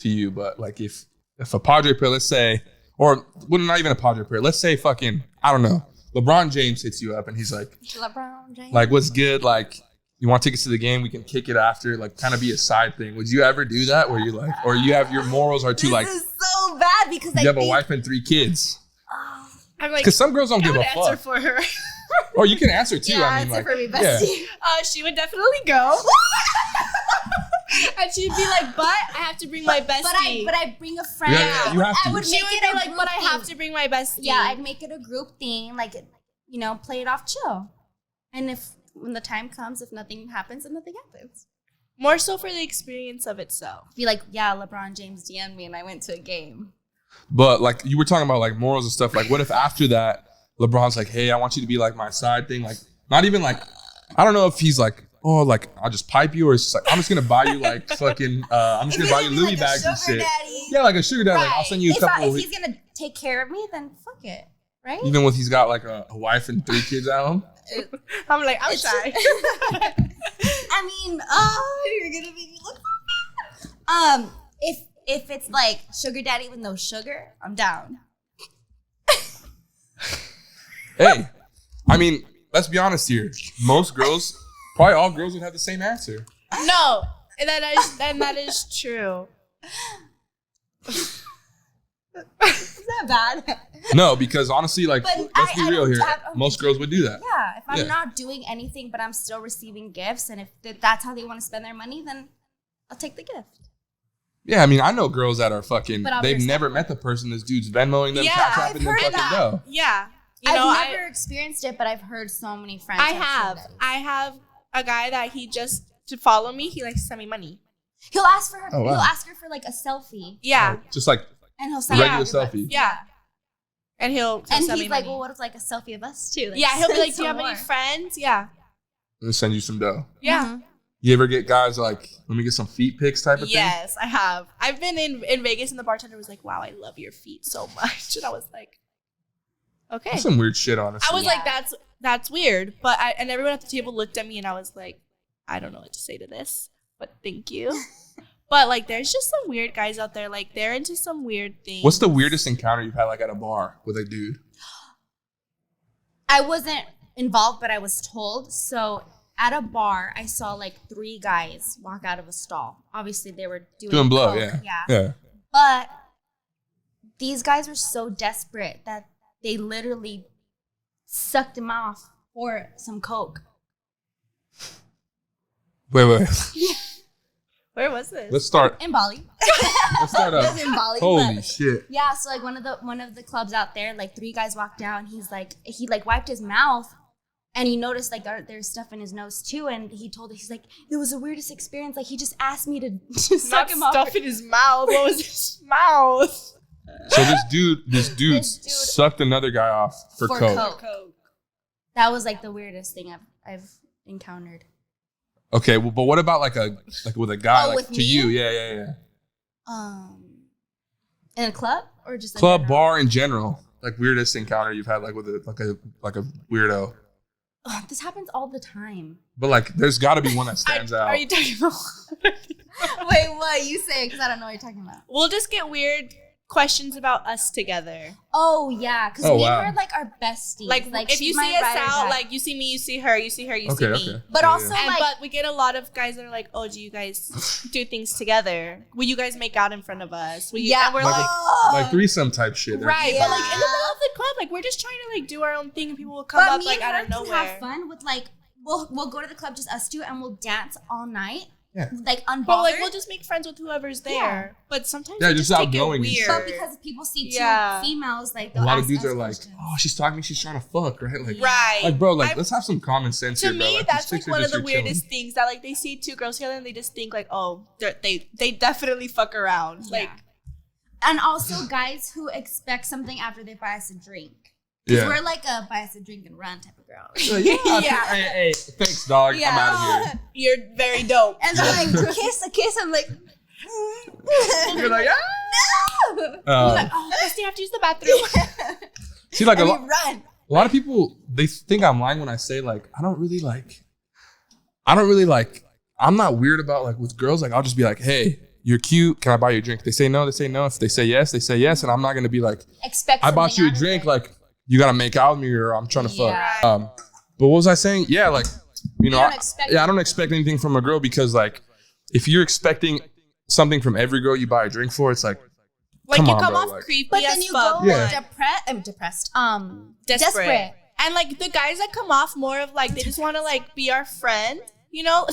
Speaker 2: to you, but like if a Padre player, let's say, or well, not even a Padre player, let's say fucking, I don't know, LeBron James hits you up and he's like,
Speaker 1: LeBron James.
Speaker 2: like, what's good? Like, you want tickets to the game? We can kick it after, like, kind of be a side thing. Would you ever do that where you like, or you have your morals are too, like,
Speaker 1: This is so bad because
Speaker 2: you have a wife and 3 kids?
Speaker 4: I'm like,
Speaker 2: Because some girls don't
Speaker 4: I
Speaker 2: give
Speaker 4: would
Speaker 2: a
Speaker 4: answer
Speaker 2: fuck.
Speaker 4: for her.
Speaker 2: Or you can answer too.
Speaker 1: Yeah,
Speaker 2: I mean,
Speaker 1: answer
Speaker 2: like,
Speaker 1: for me,
Speaker 2: yeah.
Speaker 1: bestie.
Speaker 4: She would definitely go. And she'd be like, but I have to bring my bestie.
Speaker 1: But I bring a friend.
Speaker 2: Yeah, you have to.
Speaker 1: I would
Speaker 4: She
Speaker 1: make
Speaker 4: would
Speaker 1: it
Speaker 4: be
Speaker 1: a
Speaker 4: like,
Speaker 1: group
Speaker 4: but I have
Speaker 1: thing.
Speaker 4: to bring my bestie.
Speaker 1: Yeah, I'd make it a group thing, like, you know, play it off chill. And if when the time comes, if nothing happens, then nothing happens.
Speaker 4: More so for the experience of itself.
Speaker 1: Be like, yeah, LeBron James DM'd me and I went to a game.
Speaker 2: But like you were talking about like morals and stuff. Like, what if after that LeBron's like, hey, I want you to be like my side thing. Like, not even like, I don't know if he's like, oh, like I'll just pipe you, or it's just like, I'm just gonna buy you like fucking, I'm just gonna buy you Louis
Speaker 1: like
Speaker 2: bags and
Speaker 1: sugar
Speaker 2: shit.
Speaker 1: daddy.
Speaker 2: Yeah, like a sugar daddy. Like, I'll
Speaker 1: Right.
Speaker 2: send you a couple.
Speaker 1: If he's gonna take care of me, then fuck it, right?
Speaker 2: Even when he's got like a wife and 3 kids at home.
Speaker 4: I'm like, I'm shy.
Speaker 1: I mean, you're gonna make me look so bad. If it's like sugar daddy with no sugar, I'm down.
Speaker 2: Hey, I mean, let's be honest here. Most girls, probably all girls would have the same answer.
Speaker 4: No, that is true.
Speaker 1: Is that bad?
Speaker 2: No, because honestly, like,
Speaker 1: But
Speaker 2: let's be
Speaker 1: I
Speaker 2: real
Speaker 1: don't
Speaker 2: here.
Speaker 1: have-
Speaker 2: Most girls would do that.
Speaker 1: Yeah, if I'm
Speaker 2: Yeah.
Speaker 1: not doing anything, but I'm still receiving gifts, and if that's how they want to spend their money, then I'll take the gift.
Speaker 2: Yeah, I mean, I know girls that are fucking,
Speaker 1: But I'll
Speaker 2: they've
Speaker 1: understand.
Speaker 2: never met the person. This dude's Venmoing them,
Speaker 4: Yeah,
Speaker 2: Cash
Speaker 4: I've
Speaker 2: Apping them,
Speaker 1: heard
Speaker 2: fucking
Speaker 1: that.
Speaker 2: go.
Speaker 4: Yeah. You know,
Speaker 1: I've never experienced it, but I've heard so many friends.
Speaker 4: I
Speaker 1: sugar
Speaker 4: have.
Speaker 1: daddies.
Speaker 4: I have a guy that he just, to follow me, he likes to send me money.
Speaker 1: He'll ask for her.
Speaker 2: Oh, wow.
Speaker 1: He'll ask her for like a selfie,
Speaker 4: Yeah.
Speaker 2: Just like,
Speaker 1: and he'll send
Speaker 2: regular
Speaker 1: her everybody.
Speaker 2: selfie.
Speaker 4: Yeah. And he'll
Speaker 1: And
Speaker 4: send
Speaker 1: he's
Speaker 4: me
Speaker 1: like,
Speaker 4: money.
Speaker 1: well, what if like a selfie of us too? Like,
Speaker 4: Yeah, he'll be
Speaker 1: send
Speaker 4: like, do you have
Speaker 1: some
Speaker 4: any
Speaker 1: more.
Speaker 4: friends? Yeah.
Speaker 2: and send you some dough.
Speaker 4: Yeah.
Speaker 1: Mhm.
Speaker 2: You ever get guys like, let me get some feet pics type of thing?
Speaker 4: Yes, I have. I've been in Vegas and the bartender was like, wow, I love your feet so much. And I was like, okay.
Speaker 2: That's some weird shit, honestly.
Speaker 4: I was like, that's weird. But and everyone at the table looked at me and I was like, I don't know what to say to this, but thank you. But like, there's just some weird guys out there. Like, they're into some weird things.
Speaker 2: What's the weirdest encounter you've had like at a bar with a dude?
Speaker 1: I wasn't involved, but I was told. So at a bar, I saw like 3 guys walk out of a stall. Obviously, they were doing
Speaker 2: blow,
Speaker 1: coke,
Speaker 2: yeah.
Speaker 1: But these guys were so desperate that they literally sucked him off for some coke.
Speaker 2: Wait.
Speaker 4: Where was this?
Speaker 2: Let's start.
Speaker 1: In Bali.
Speaker 2: Let's start up.
Speaker 1: It was in Bali.
Speaker 2: Holy
Speaker 1: but-
Speaker 2: shit.
Speaker 1: Yeah, so like one of the clubs out there, like 3 guys walked out, and he wiped his mouth, and he noticed like there's stuff in his nose too, and he told us, he's like, it was the weirdest experience. Like, he just asked me to suck him off.
Speaker 4: Stuff in his mouth. What was his mouth?
Speaker 2: So this dude sucked another guy off for coke.
Speaker 1: That was like the weirdest thing I've encountered.
Speaker 2: Okay, well, but what about like with a guy like
Speaker 1: with
Speaker 2: to
Speaker 1: me?
Speaker 2: you? Yeah.
Speaker 1: In a club or just
Speaker 2: Club, bar in general. Like weirdest encounter you've had like with a weirdo.
Speaker 1: Oh, this happens all the time.
Speaker 2: But like, there's got to be one that stands out.
Speaker 4: Are you talking about?
Speaker 1: Wait, what? You say it because I don't know what you're talking about.
Speaker 4: We'll just get weird questions about us together.
Speaker 1: Oh, yeah, because me and her are like our besties.
Speaker 4: Like if
Speaker 1: she's
Speaker 4: you
Speaker 1: my
Speaker 4: see us
Speaker 1: ride or
Speaker 4: out,
Speaker 1: die.
Speaker 4: like you see me, you see her, you see her, you see
Speaker 2: Okay.
Speaker 4: me.
Speaker 1: But
Speaker 2: Yeah,
Speaker 1: also,
Speaker 2: yeah.
Speaker 1: like,
Speaker 4: But we get a lot of guys that are like, oh, do you guys do things together? Will you guys make out in front of us? Will you?
Speaker 1: Yeah.
Speaker 4: And we're
Speaker 2: Like
Speaker 4: like,
Speaker 2: like threesome type shit.
Speaker 4: right.
Speaker 1: Yeah.
Speaker 4: But like in the middle of the club, like we're just trying to like do our own thing, and people will come
Speaker 1: but
Speaker 4: up
Speaker 1: me
Speaker 4: like
Speaker 1: and
Speaker 4: out
Speaker 1: her
Speaker 4: of
Speaker 1: can
Speaker 4: nowhere.
Speaker 1: have fun with like we'll go to the club, just us two, and we'll dance all night.
Speaker 2: Yeah.
Speaker 1: Like unbothered.
Speaker 4: But like we'll just make friends with whoever's there.
Speaker 1: Yeah.
Speaker 4: But sometimes
Speaker 2: Yeah,
Speaker 4: we
Speaker 2: just
Speaker 4: just take
Speaker 2: outgoing
Speaker 4: it
Speaker 2: and
Speaker 4: weird.
Speaker 2: shit.
Speaker 1: But because people see 2
Speaker 4: Yeah.
Speaker 1: females, like
Speaker 2: A
Speaker 1: they'll
Speaker 2: lot of
Speaker 1: ask
Speaker 2: dudes
Speaker 1: us
Speaker 2: are like,
Speaker 1: questions.
Speaker 2: oh, she's talking to me, she's trying to fuck, right? Like,
Speaker 1: Yeah.
Speaker 2: like bro, like
Speaker 4: I've-
Speaker 2: let's have some common sense
Speaker 4: To
Speaker 2: here, bro.
Speaker 4: me,
Speaker 2: Like,
Speaker 4: that's
Speaker 2: these
Speaker 4: like
Speaker 2: chicks are
Speaker 4: one of
Speaker 2: just
Speaker 4: the
Speaker 2: here chilling.
Speaker 4: weirdest things that like they see 2 girls together and they just think like, oh, they definitely fuck around.
Speaker 1: Yeah.
Speaker 4: Like,
Speaker 1: And also guys who expect something after they buy us a drink. Because we're like a buy us a drink and run type of girl.
Speaker 2: Yeah. Hey, thanks, dog. I'm out of here.
Speaker 4: you're very dope.
Speaker 1: And then like kiss, I'm like,
Speaker 2: You're like,
Speaker 1: no.
Speaker 4: Oh, Dusty, I have to use the bathroom.
Speaker 2: see, like
Speaker 1: And
Speaker 2: a
Speaker 1: we run.
Speaker 2: lot of people, they think I'm lying when I say like I don't really like. I'm not weird about like with girls. Like I'll just be like, hey, you're cute. Can I buy you a drink? They say no. They say no. If they say yes, they say yes. And I'm not gonna be like,
Speaker 1: Expect
Speaker 2: I bought
Speaker 1: something
Speaker 2: you a
Speaker 1: out of
Speaker 2: drink.
Speaker 1: it.
Speaker 2: Like you gotta make out with me or I'm trying to
Speaker 1: Yeah.
Speaker 2: fuck. But what was I saying? Yeah, like you know,
Speaker 1: don't expect
Speaker 2: I don't expect anything from a girl because like if you're expecting something from every girl you buy a drink for, it's like
Speaker 4: Like
Speaker 2: Come
Speaker 4: you
Speaker 2: on,
Speaker 4: come
Speaker 2: bro,
Speaker 4: off
Speaker 2: like-
Speaker 4: creepy
Speaker 1: But
Speaker 4: as
Speaker 1: then you
Speaker 4: fuck.
Speaker 1: go
Speaker 2: Yeah.
Speaker 1: depressed.
Speaker 4: Desperate. And like the guys that come off more of like they just want to like be our friend, you know?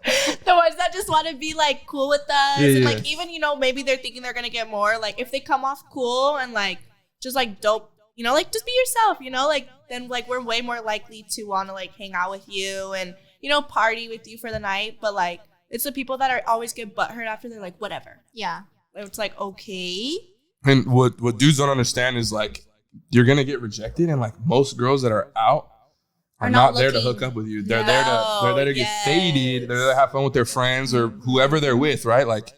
Speaker 4: The ones that just want to be like cool with us.
Speaker 2: Yeah,
Speaker 4: and
Speaker 2: yeah.
Speaker 4: like even, you know, maybe they're thinking they're gonna get more. Like if they come off cool and like just like dope, you know, like just be yourself, you know, like then like we're way more likely to want to like hang out with you and, you know, party with you for the night. But like it's the people that are always get butthurt after they're like, whatever.
Speaker 1: Yeah.
Speaker 4: It's like, okay.
Speaker 2: And what dudes don't understand is like you're gonna get rejected, and like most girls that are out are not there to
Speaker 1: looking.
Speaker 2: hook up with you. They're
Speaker 4: No,
Speaker 2: there to get
Speaker 4: yes.
Speaker 2: faded. They're there to have fun with their friends or whoever they're with, right? Like,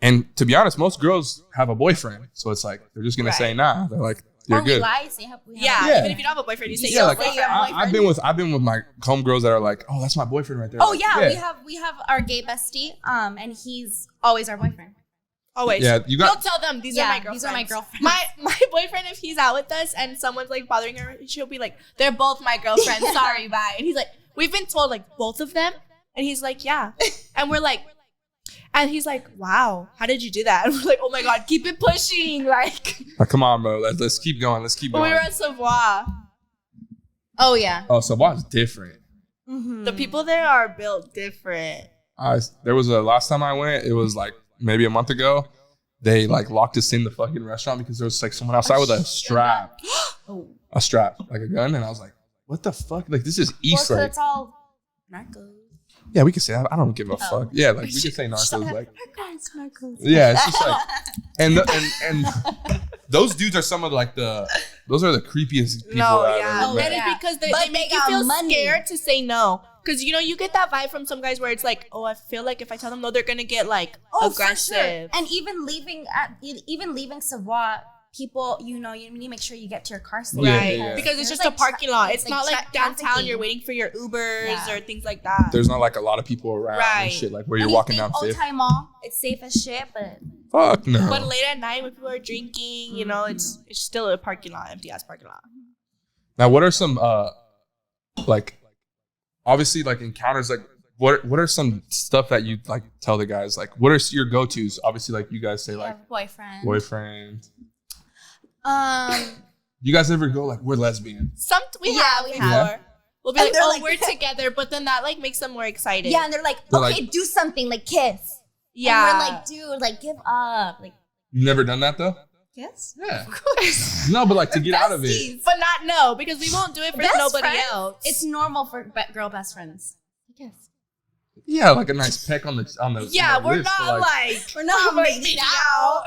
Speaker 2: and to be honest, most girls have a boyfriend, so it's like they're just gonna say nah. They're like you're
Speaker 1: Or
Speaker 2: good.
Speaker 1: we lie, say we have
Speaker 4: Yeah,
Speaker 2: Yeah.
Speaker 4: even if you don't have a boyfriend, you say
Speaker 2: Yeah,
Speaker 4: you're
Speaker 2: like
Speaker 4: a boyfriend.
Speaker 2: I've been with my homegirls that are like, oh, that's my boyfriend right there.
Speaker 1: Oh
Speaker 2: Like,
Speaker 1: yeah, we have our gay bestie, and he's always our boyfriend.
Speaker 4: Always.
Speaker 2: Yeah, you got-
Speaker 4: You'll tell them these are
Speaker 1: Yeah,
Speaker 4: my girlfriends.
Speaker 1: these are my girlfriends.
Speaker 4: My boyfriend, if he's out with us and someone's like bothering her, she'll be like, they're both my girlfriends. Sorry, bye. And he's like, we've been told like both of them. And he's like, yeah. And we're like, and he's like, wow, how did you do that? And we're like, oh my God, keep it pushing. Like,
Speaker 2: come on, bro. Let's keep going. Let's keep
Speaker 4: when we
Speaker 2: going.
Speaker 4: were at Savoie,
Speaker 1: Oh yeah.
Speaker 2: Oh, Savoie's different.
Speaker 4: the people there are built different.
Speaker 2: There was a last time I went, it was like maybe a month ago. They like locked us in the fucking restaurant because there was like someone outside with a strap, a strap, like a gun, and I was like, "What the fuck? Like this is East
Speaker 1: Well,
Speaker 2: Lake."
Speaker 1: it's all narcos.
Speaker 2: Yeah, we can say that. I don't give a
Speaker 1: Oh.
Speaker 2: fuck. Yeah, like we can say narcos. Like
Speaker 1: Narcos.
Speaker 2: yeah, it's just like and those dudes are some of like those are the creepiest people.
Speaker 4: No,
Speaker 2: I've
Speaker 4: yeah.
Speaker 2: ever met.
Speaker 4: And it's because they
Speaker 1: But
Speaker 4: make
Speaker 1: they
Speaker 4: you
Speaker 1: got
Speaker 4: feel
Speaker 1: money.
Speaker 4: scared to say no. Because, you know, you get that vibe from some guys where it's like, oh, I feel like if I tell them no, they're going to get, like, aggressive.
Speaker 1: For sure. And even leaving Savoy, people, you know, you need to make sure you get to your car safe.
Speaker 4: Right.
Speaker 2: Yeah.
Speaker 4: Because it's just a parking lot. It's not like downtown, you're waiting for your Ubers or things like that.
Speaker 2: There's not like a lot of people around and shit, like where you're walking down safe.
Speaker 1: Old Time Mall, it's safe as shit, but
Speaker 2: fuck no.
Speaker 4: But late at night when people are drinking, you know, it's still a parking lot, empty ass parking lot.
Speaker 2: Now, what are some like obviously like encounters, like what are some stuff that you like tell the guys, like what are your go-tos? Obviously, like you guys say like boyfriend. You guys ever go like we're lesbian?
Speaker 4: We have before. We'll be like, oh,
Speaker 1: like,
Speaker 4: we're together, but then that like makes them more excited.
Speaker 1: Yeah, and they're like, okay, do something, like kiss.
Speaker 4: Yeah.
Speaker 1: And we're like, dude, like give up. Like,
Speaker 2: you've never done that though?
Speaker 1: yes.
Speaker 2: Yeah.
Speaker 1: Of course.
Speaker 2: No, but like to get out of it.
Speaker 4: But not no, because we won't do it for nobody else.
Speaker 1: It's normal for girl best friends. Yes.
Speaker 2: Yeah, like a nice peck on the
Speaker 4: yeah, we're
Speaker 2: lips,
Speaker 4: not like
Speaker 1: we're not making out.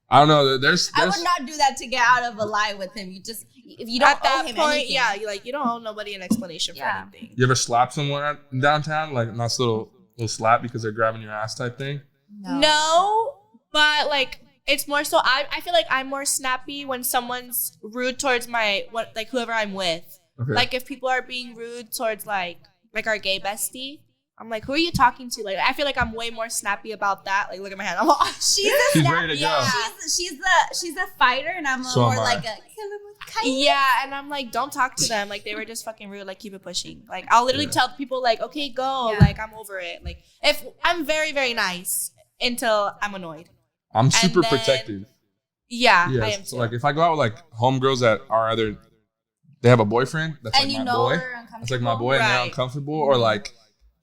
Speaker 2: I don't know. There's
Speaker 1: I would not do that to get out of a lie with him. You just if you don't
Speaker 4: at that
Speaker 1: owe him
Speaker 4: point,
Speaker 1: anything.
Speaker 4: yeah, you don't owe nobody an explanation for anything.
Speaker 2: You ever slap someone in downtown, like a nice little slap because they're grabbing your ass type thing?
Speaker 4: No, but like it's more so I feel like I'm more snappy when someone's rude towards whoever I'm with.
Speaker 2: Okay.
Speaker 4: Like if people are being rude towards like our gay bestie, I'm like, who are you talking to? Like, I feel like I'm way more snappy about that. Like, look at my hand.
Speaker 1: She's
Speaker 2: ready to go.
Speaker 1: She's a fighter, and I'm
Speaker 2: So
Speaker 1: more
Speaker 2: am I.
Speaker 1: like a kind of.
Speaker 4: Yeah, and I'm like, don't talk to them. Like, they were just fucking rude. Like, keep it pushing. Like, I'll literally tell people, like, okay, go. Yeah. Like, I'm over it. Like, if I'm very, very nice until I'm annoyed.
Speaker 2: I'm super protective.
Speaker 4: Yeah,
Speaker 2: yes.
Speaker 4: I am too.
Speaker 2: So, like, if I go out with, like, homegirls that are either, they have a boyfriend, that's
Speaker 1: and
Speaker 2: like my boy. That's like my boy, and they're uncomfortable, or like,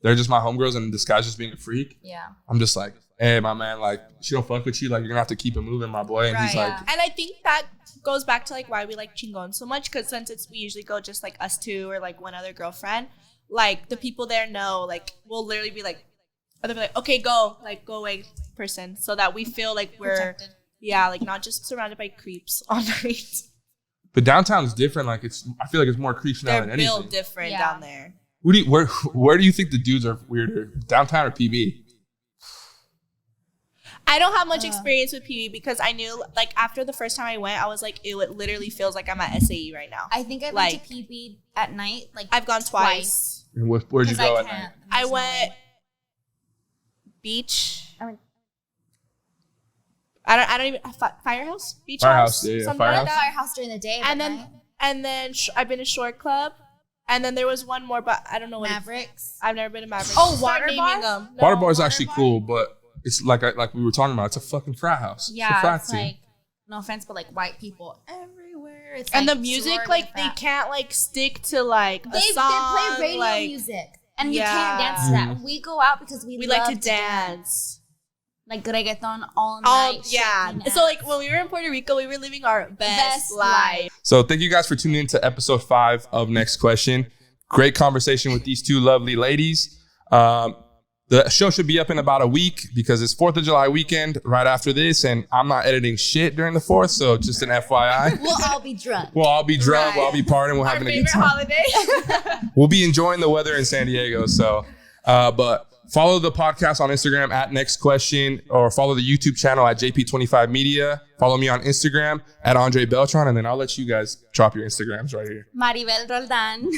Speaker 2: they're just my homegirls and this guy's just being a freak.
Speaker 1: Yeah.
Speaker 2: I'm just like, hey, my man, like, she don't fuck with you. Like, you're going to have to keep it moving, my boy. And he's like.
Speaker 4: And I think that goes back to, like, why we like Chingon so much. Because since we usually go just, like, us two or, like, one other girlfriend. Like, the people there know, like, we'll literally be like, they'll be like, okay, go. Like, go away, person. So that we feel like we're. Protected. Yeah, like, not just surrounded by creeps all night.
Speaker 2: But downtown is different. Like, I feel like it's more creeps now than anything.
Speaker 4: They're built different down there.
Speaker 2: Where do you think the dudes are weirder, downtown or PB?
Speaker 4: I don't have much experience with PB because I knew, like, after the first time I went, I was like, it literally feels like I'm at SAE right now.
Speaker 1: I think I went to PB at night. Like,
Speaker 4: I've gone twice.
Speaker 2: And where'd you go at night?
Speaker 4: I went beach. I don't even Firehouse, beach
Speaker 2: Firehouse,
Speaker 4: house,
Speaker 2: yeah,
Speaker 4: something
Speaker 2: Firehouse.
Speaker 4: like that.
Speaker 1: Firehouse during the day,
Speaker 4: and then I've been to Shore Club. And then there was one more, but I don't know what.
Speaker 1: Mavericks.
Speaker 4: I've never been to Mavericks.
Speaker 1: Oh, Water Bar?
Speaker 4: No,
Speaker 2: Water Bar is actually cool, but it's like we were talking about. It's a fucking frat house.
Speaker 1: Yeah, it's like, no offense, but like white people everywhere. It's
Speaker 4: and
Speaker 1: like
Speaker 4: the music, like they can't like stick to like a song.
Speaker 1: They play radio music, and you can't dance to that. We go out because we
Speaker 4: like to dance.
Speaker 1: Like reggaeton all night.
Speaker 4: Yeah. So like when we were in Puerto Rico, we were living our best life.
Speaker 2: So thank you guys for tuning in to episode 5 of Next Question. Great conversation with these two lovely ladies. The show should be up in about a week because it's 4th of July weekend right after this, and I'm not editing shit during the 4th, so just an FYI.
Speaker 1: We'll all be drunk.
Speaker 2: We'll all be drunk. Right. We'll all be partying. We'll having a good time.
Speaker 4: Holiday.
Speaker 2: We'll be enjoying the weather in San Diego. So, but follow the podcast on Instagram at Next Question, or follow the YouTube channel at JP25 Media. Follow me on Instagram at Andre Beltran, and then I'll let you guys drop your Instagrams right here.
Speaker 1: Maribel Roldan.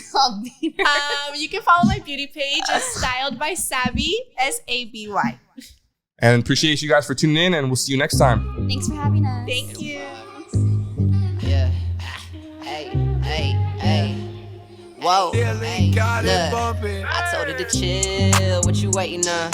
Speaker 4: You can follow my beauty page. It's styled by Saby, Saby.
Speaker 2: And appreciate you guys for tuning in, and we'll see you next time.
Speaker 1: Thanks for having us.
Speaker 4: Thank you.
Speaker 5: Yeah. Hey. Whoa, hey, look, I told her to chill, what you waiting on?